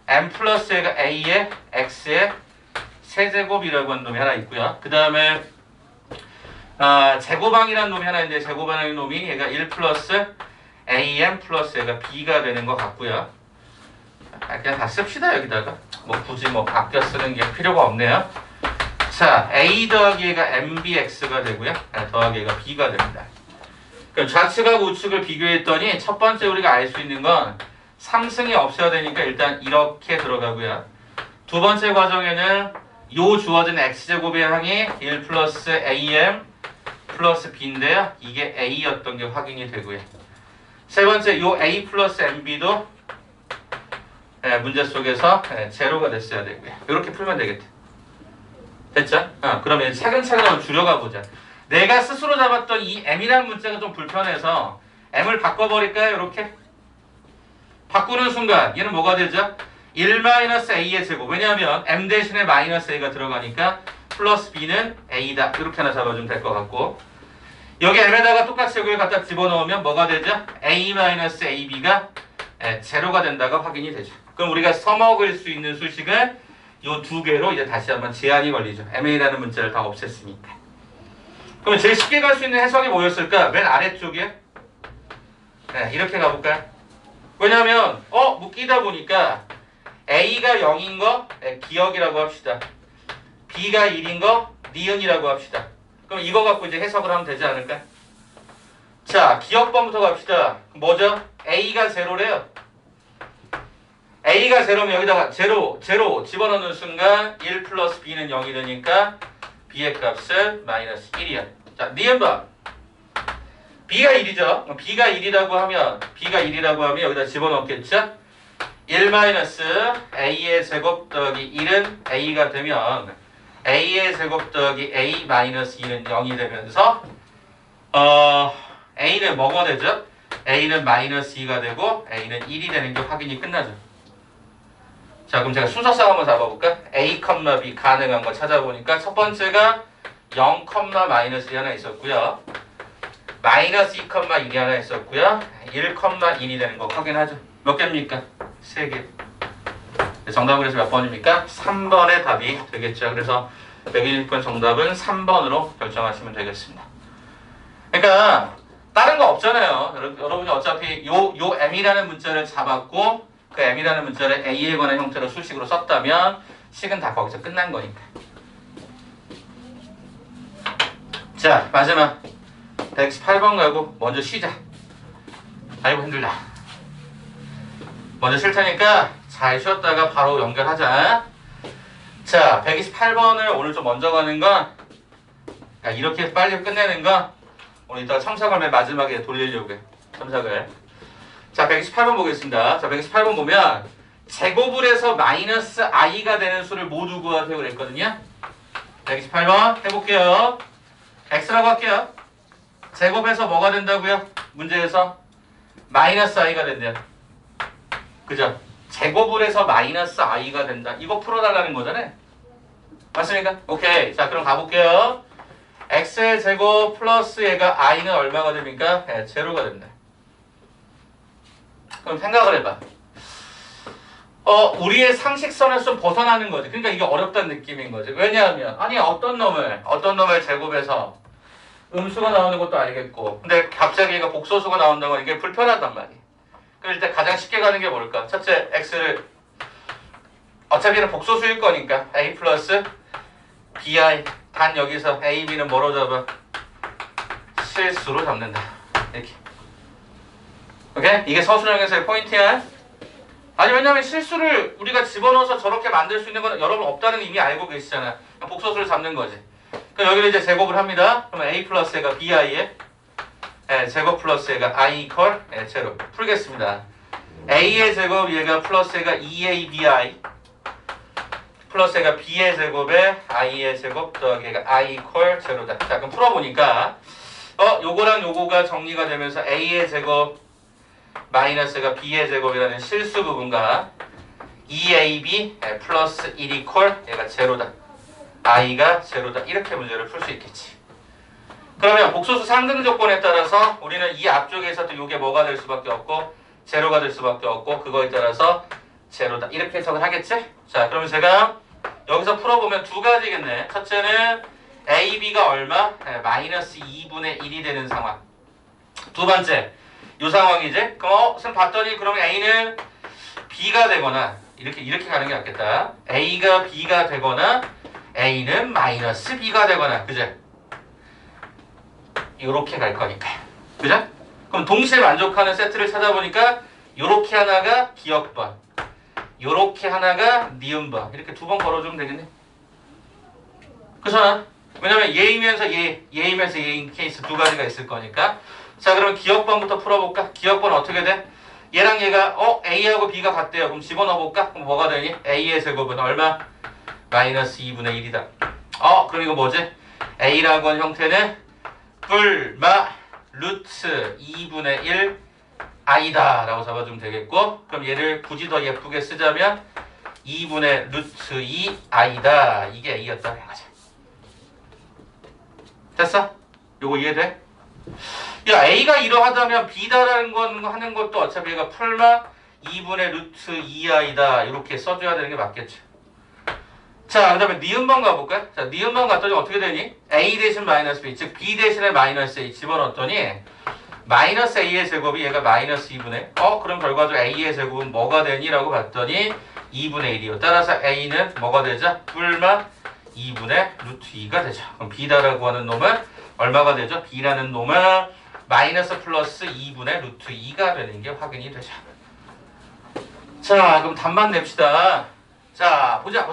m 플러스 여기가 a의 x의 세제곱이라고 하는 놈이 하나 있고요. 그 다음에 제곱항이라는 놈이 하나 있는데 제곱항의 놈이 얘가 1 플러스 am 플러스 얘가 b가 되는 것 같고요. 그냥 다 씁시다 여기다가. 뭐 굳이 뭐 바뀌어 쓰는 게 필요가 없네요. 자, a 더하기 얘가 mbx가 되고요. 더하기 얘가 b가 됩니다. 그럼 좌측하고 우측을 비교했더니 첫 번째 우리가 알 수 있는 건 3승이 없어야 되니까 일단 이렇게 들어가고요. 두 번째 과정에는 요 주어진 x제곱의 항이 1 플러스 am 플러스 b인데요. 이게 a였던 게 확인이 되고요. 세 번째 요 a 플러스 mb도 문제 속에서 제로가 됐어야 되고요. 이렇게 풀면 되겠다. 됐죠? 그러면 차근차근 한번 줄여가 보자. 내가 스스로 잡았던 이 m이라는 문자가 좀 불편해서 m을 바꿔버릴까요? 이렇게 바꾸는 순간 얘는 뭐가 되죠? 1-a의 제곱. 왜냐하면 m 대신에 마이너스 a가 들어가니까 플러스 b는 a다. 이렇게 하나 잡아주면 될 것 같고 여기 m에다가 똑같이 여기를 갖다 집어넣으면 뭐가 되죠? a-ab가 제로가 된다고 확인이 되죠. 그럼 우리가 써먹을 수 있는 수식은 이 두 개로 이제 다시 한번 제한이 걸리죠. ma라는 문자를 다 없앴으니까. 그러면 제일 쉽게 갈 수 있는 해석이 뭐였을까? 맨 아래쪽이요. 네, 이렇게 가볼까요? 왜냐하면 묶이다 보니까 A가 0인 거 기억이라고 합시다. B가 1인 거 니은이라고 합시다. 그럼 이거 갖고 이제 해석을 하면 되지 않을까요? 자, 기억번부터 갑시다. 뭐죠? A가 0래요. A가 0면 여기다가 0 집어넣는 순간 1 플러스 B는 0이 되니까 B의 값은 마이너스 1이야. 자, 니은 봐. B가 1이죠. B가 1이라고 하면 여기다 집어넣겠죠? 1 마이너스 A의 제곱 더하기 1은 A가 되면 A의 제곱 더하기 A 마이너스 2는 0이 되면서 A는 뭐가 되죠? A는 마이너스 2가 되고 A는 1이 되는 게 확인이 끝나죠. 자, 그럼 제가 순서상 한번 잡아볼까? A, B 가능한 거 찾아보니까 첫 번째가 0, 마이너스 1이 하나 있었고요. 마이너스 2, 1이 하나 있었고요. 1, 1이 되는 거 확인하죠. 몇 개입니까? 3개. 정답은 그래서 몇 번입니까? 3번의 답이 되겠죠. 그래서 120번 정답은 3번으로 결정하시면 되겠습니다. 그러니까 다른 거 없잖아요. 여러분이 어차피 요 m이라는 문자를 잡았고 그 m이라는 문자를 a에 관한 형태로 수식으로 썼다면 식은 다 거기서 끝난 거니까. 자, 마지막 118번 가고 먼저 쉬자. 아이고 힘들다. 먼저 쉴 테니까 잘 쉬었다가 바로 연결하자. 자, 128번을 오늘 좀 먼저 가는 건 이렇게 빨리 끝내는 건 오늘 이따가 첨삭을 맨 마지막에 돌리려고 해. 첨삭을. 자, 128번 보겠습니다. 자, 128번 보면 제곱을 해서 마이너스 i가 되는 수를 모두 구하세요 그랬거든요. 128번 해볼게요. x라고 할게요. 제곱해서 뭐가 된다고요? 문제에서 마이너스 i가 된대요. 그죠? 제곱을 해서 마이너스 i가 된다. 이거 풀어달라는 거잖아요. 맞습니까? 오케이. 자, 그럼 가볼게요. x의 제곱 플러스 얘가 i는 얼마가 됩니까? 네, 제로가 된다. 그럼 생각을 해봐. 우리의 상식선에서 좀 벗어나는 거지. 그러니까 이게 어렵다는 느낌인 거지. 왜냐하면 아니 어떤 놈을 제곱해서 음수가 나오는 것도 알겠고 근데 갑자기 얘가 복소수가 나온다고 하는 게 불편하단 말이야. 그럼 일단 가장 쉽게 가는 게 뭘까? 첫째, x를 어차피는 복소수일 거니까 a 플러스 bi 단 여기서 a, b는 뭐로 잡아? 실수로 잡는다. 이렇게. 오케이? 이게 서술형에서의 포인트야. 아니 왜냐면 실수를 우리가 집어넣어서 저렇게 만들 수 있는 건 여러분 없다는 이미 알고 계시잖아. 복소수를 잡는 거지. 그럼 여기를 이제 제곱을 합니다. 그러면 a 플러스 얘가 bi에 제곱 플러스 얘가 i 이퀄 제로. 풀겠습니다. a의 제곱 얘가 플러스 얘가 2abi 플러스 얘가 b의 제곱에 i의 제곱 더하기 얘가 i 이퀄 제로다. 자, 그럼 풀어보니까 요거랑 요거가 정리가 되면서 a의 제곱 마이너스가 b의 제곱이라는 실수 부분과 2ab 플러스 1 이퀄 얘가 제로다. i가 제로다. 이렇게 문제를 풀 수 있겠지. 그러면 복소수 상등 조건에 따라서 우리는 이 앞쪽에서도 이게 뭐가 될 수밖에 없고 제로가 될 수밖에 없고 그거에 따라서 제로다. 이렇게 해석을 하겠지? 자, 그러면 제가 여기서 풀어보면 두 가지겠네. 첫째는 ab가 얼마? 마이너스 2분의 1이 되는 상황. 두 번째, 이 상황이지? 그럼 선생님 봤더니 그러면 a는 b가 되거나 이렇게 가는 게 낫겠다. a가 b가 되거나 a는 마이너스 b가 되거나, 그죠? 요렇게 갈 거니까요. 그죠? 그럼 동시에 만족하는 세트를 찾아보니까 요렇게 하나가 기억번, 요렇게 하나가 니은번. 이렇게 두 번 걸어주면 되겠네. 그렇잖아. 왜냐면 얘이면서 얘이면서 얘인 케이스 두 가지가 있을 거니까. 자, 그럼 기억번부터 풀어볼까? 기억번 어떻게 돼? 얘랑 얘가 A하고 B가 같대요. 그럼 집어넣어볼까? 그럼 뭐가 되니? A의 제곱은 얼마? 마이너스 2분의 1이다. 그럼 이거 뭐지? A라고 하는 형태는 뿔마 루트 2분의 1 i다 라고 잡아주면 되겠고, 그럼 얘를 굳이 더 예쁘게 쓰자면 2분의 루트 2 i다. 이게 A였다는 거지. 됐어? 요거 이해돼? 야, A가 이러하다면 B다라는 건 하는 것도 어차피 얘가 풀마 2분의 루트 2i다. 이렇게 써줘야 되는 게 맞겠죠. 자, 그 다음에 니은번 가볼까요? 자, 니은번 갔더니 어떻게 되니? A 대신 마이너스 B, 즉 B 대신에 마이너스 A 집어넣었더니 마이너스 A의 제곱이 얘가 마이너스 2분의 그럼 결과적으로 A의 제곱은 뭐가 되니? 라고 봤더니 2분의 1이요. 따라서 A는 뭐가 되죠? 뿔마 2분의 루트 2가 되죠. 그럼 B다라고 하는 놈은 얼마가 되죠? B라는 놈은 마이너스 플러스 2분의 루트 2가 되는 게 확인이 되죠. 자, 그럼 답만 냅시다. 자, 보자.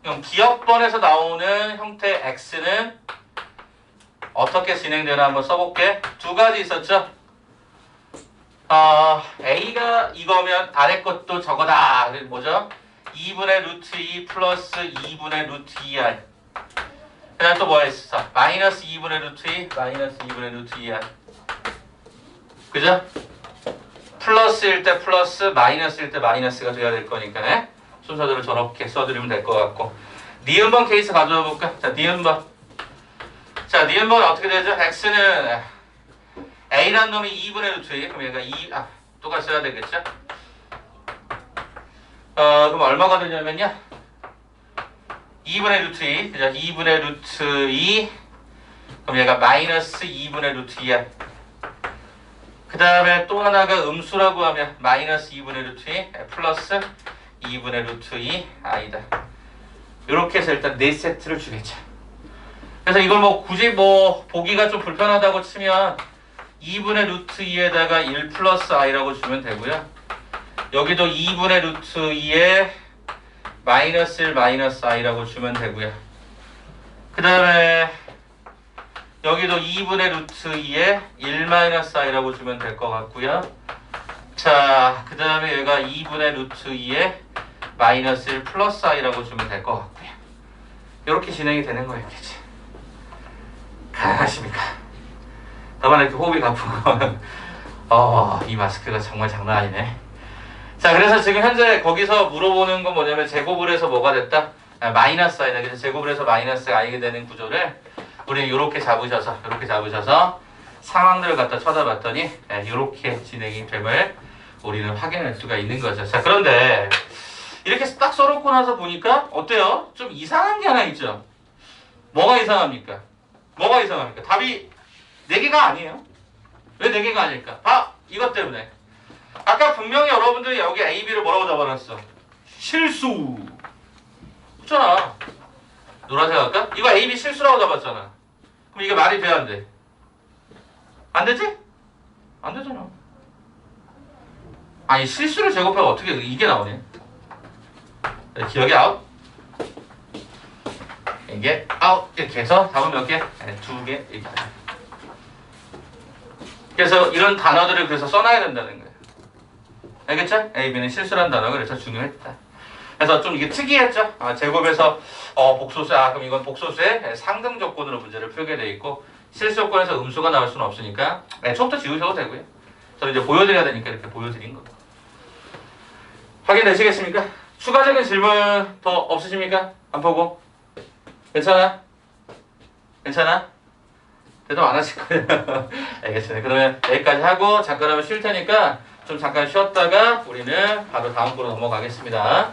그럼 기억번에서 나오는 형태 X는 어떻게 진행되나 한번 써볼게. 두 가지 있었죠. A가 이거면 아래 것도 저거다. 그게 뭐죠? 2분의 루트 2 플러스 2분의 루트 2r. 그 다음 또 뭐가 있어? 마이너스 2분의 루트 2 마이너스 2분의 루트 2r. 그죠? 플러스일 때 플러스, 마이너스일 때 마이너스가 돼야 될 거니까 순서대로 저렇게 써드리면 될 것 같고. 니은번 케이스 가져와 볼까? 자, 니은번. 자, 니은번 어떻게 되죠? X는 A라는 놈이 2분의 루트 2. 그럼 얘가 똑같이 써야 되겠죠? 그럼 얼마가 되냐면요. 2분의 루트 2. 그죠? 2분의 루트 2. 그럼 얘가 마이너스 2분의 루트 2야. 그 다음에 또 하나가 음수라고 하면 마이너스 2분의 루트 2 플러스 2분의 루트 2 i다. 이렇게 해서 일단 4세트를 주겠죠. 그래서 이걸 굳이 보기가 좀 불편하다고 치면 2분의 루트 2에다가 1 플러스 i라고 주면 되고요. 여기도 2분의 루트 2에 마이너스 1 마이너스 i라고 주면 되고요. 그 다음에 여기도 2분의 루트 2에 1 마이너스 i라고 주면 될 것 같고요. 자, 그 다음에 얘가 2분의 루트 2에 마이너스 1 플러스 i라고 주면 될 것 같고요. 이렇게 진행이 되는 거였겠지. 가능하십니까? 다만 이렇게 호흡이 가쁘고 이 마스크가 정말 장난 아니네. 자, 그래서 지금 현재 거기서 물어보는 건 뭐냐면 제곱을 해서 뭐가 됐다? 마이너스 i다. 그래서 제곱을 해서 마이너스 i게 되는 구조를 우리 이렇게 잡으셔서 상황들을 갖다 쳐다봤더니 이렇게 진행이 됨을 우리는 확인할 수가 있는 거죠. 자, 그런데 이렇게 딱 써놓고 나서 보니까 어때요? 좀 이상한 게 하나 있죠? 뭐가 이상합니까? 답이 4개가 아니에요. 왜 4개가 아닐까? 이것 때문에. 아까 분명히 여러분들이 여기 A, B를 뭐라고 잡아놨어? 실수. 그렇잖아. 노란색 할까? 이거 A, B 실수라고 잡았잖아. 그럼 이게 말이 돼, 안 돼? 안 되지? 안 되잖아. 아니, 실수를 제곱하면 어떻게 이게 나오네? 기억이 아웃? 이게 아웃. 이렇게 해서 답은 몇 개? 2개. 이렇게. 그래서 이런 단어들을 그래서 써놔야 된다는 거예요. 알겠죠? A, B는 실수라는 단어가 그래서 중요했다. 그래서 좀 이게 특이했죠? 제곱에서 복소수, 그럼 이건 복소수의 상등 조건으로 문제를 풀게 돼 있고 실수 조건에서 음수가 나올 수는 없으니까 처음부터 지우셔도 되고요. 저는 이제 보여드려야 되니까 이렇게 보여드린 거. 확인되시겠습니까? 추가적인 질문 더 없으십니까? 안 보고? 괜찮아? 대답 안 하실 거예요. 알겠습니다. 그러면 여기까지 하고 잠깐 하면 쉴 테니까 좀 잠깐 쉬었다가 우리는 바로 다음 거로 넘어가겠습니다.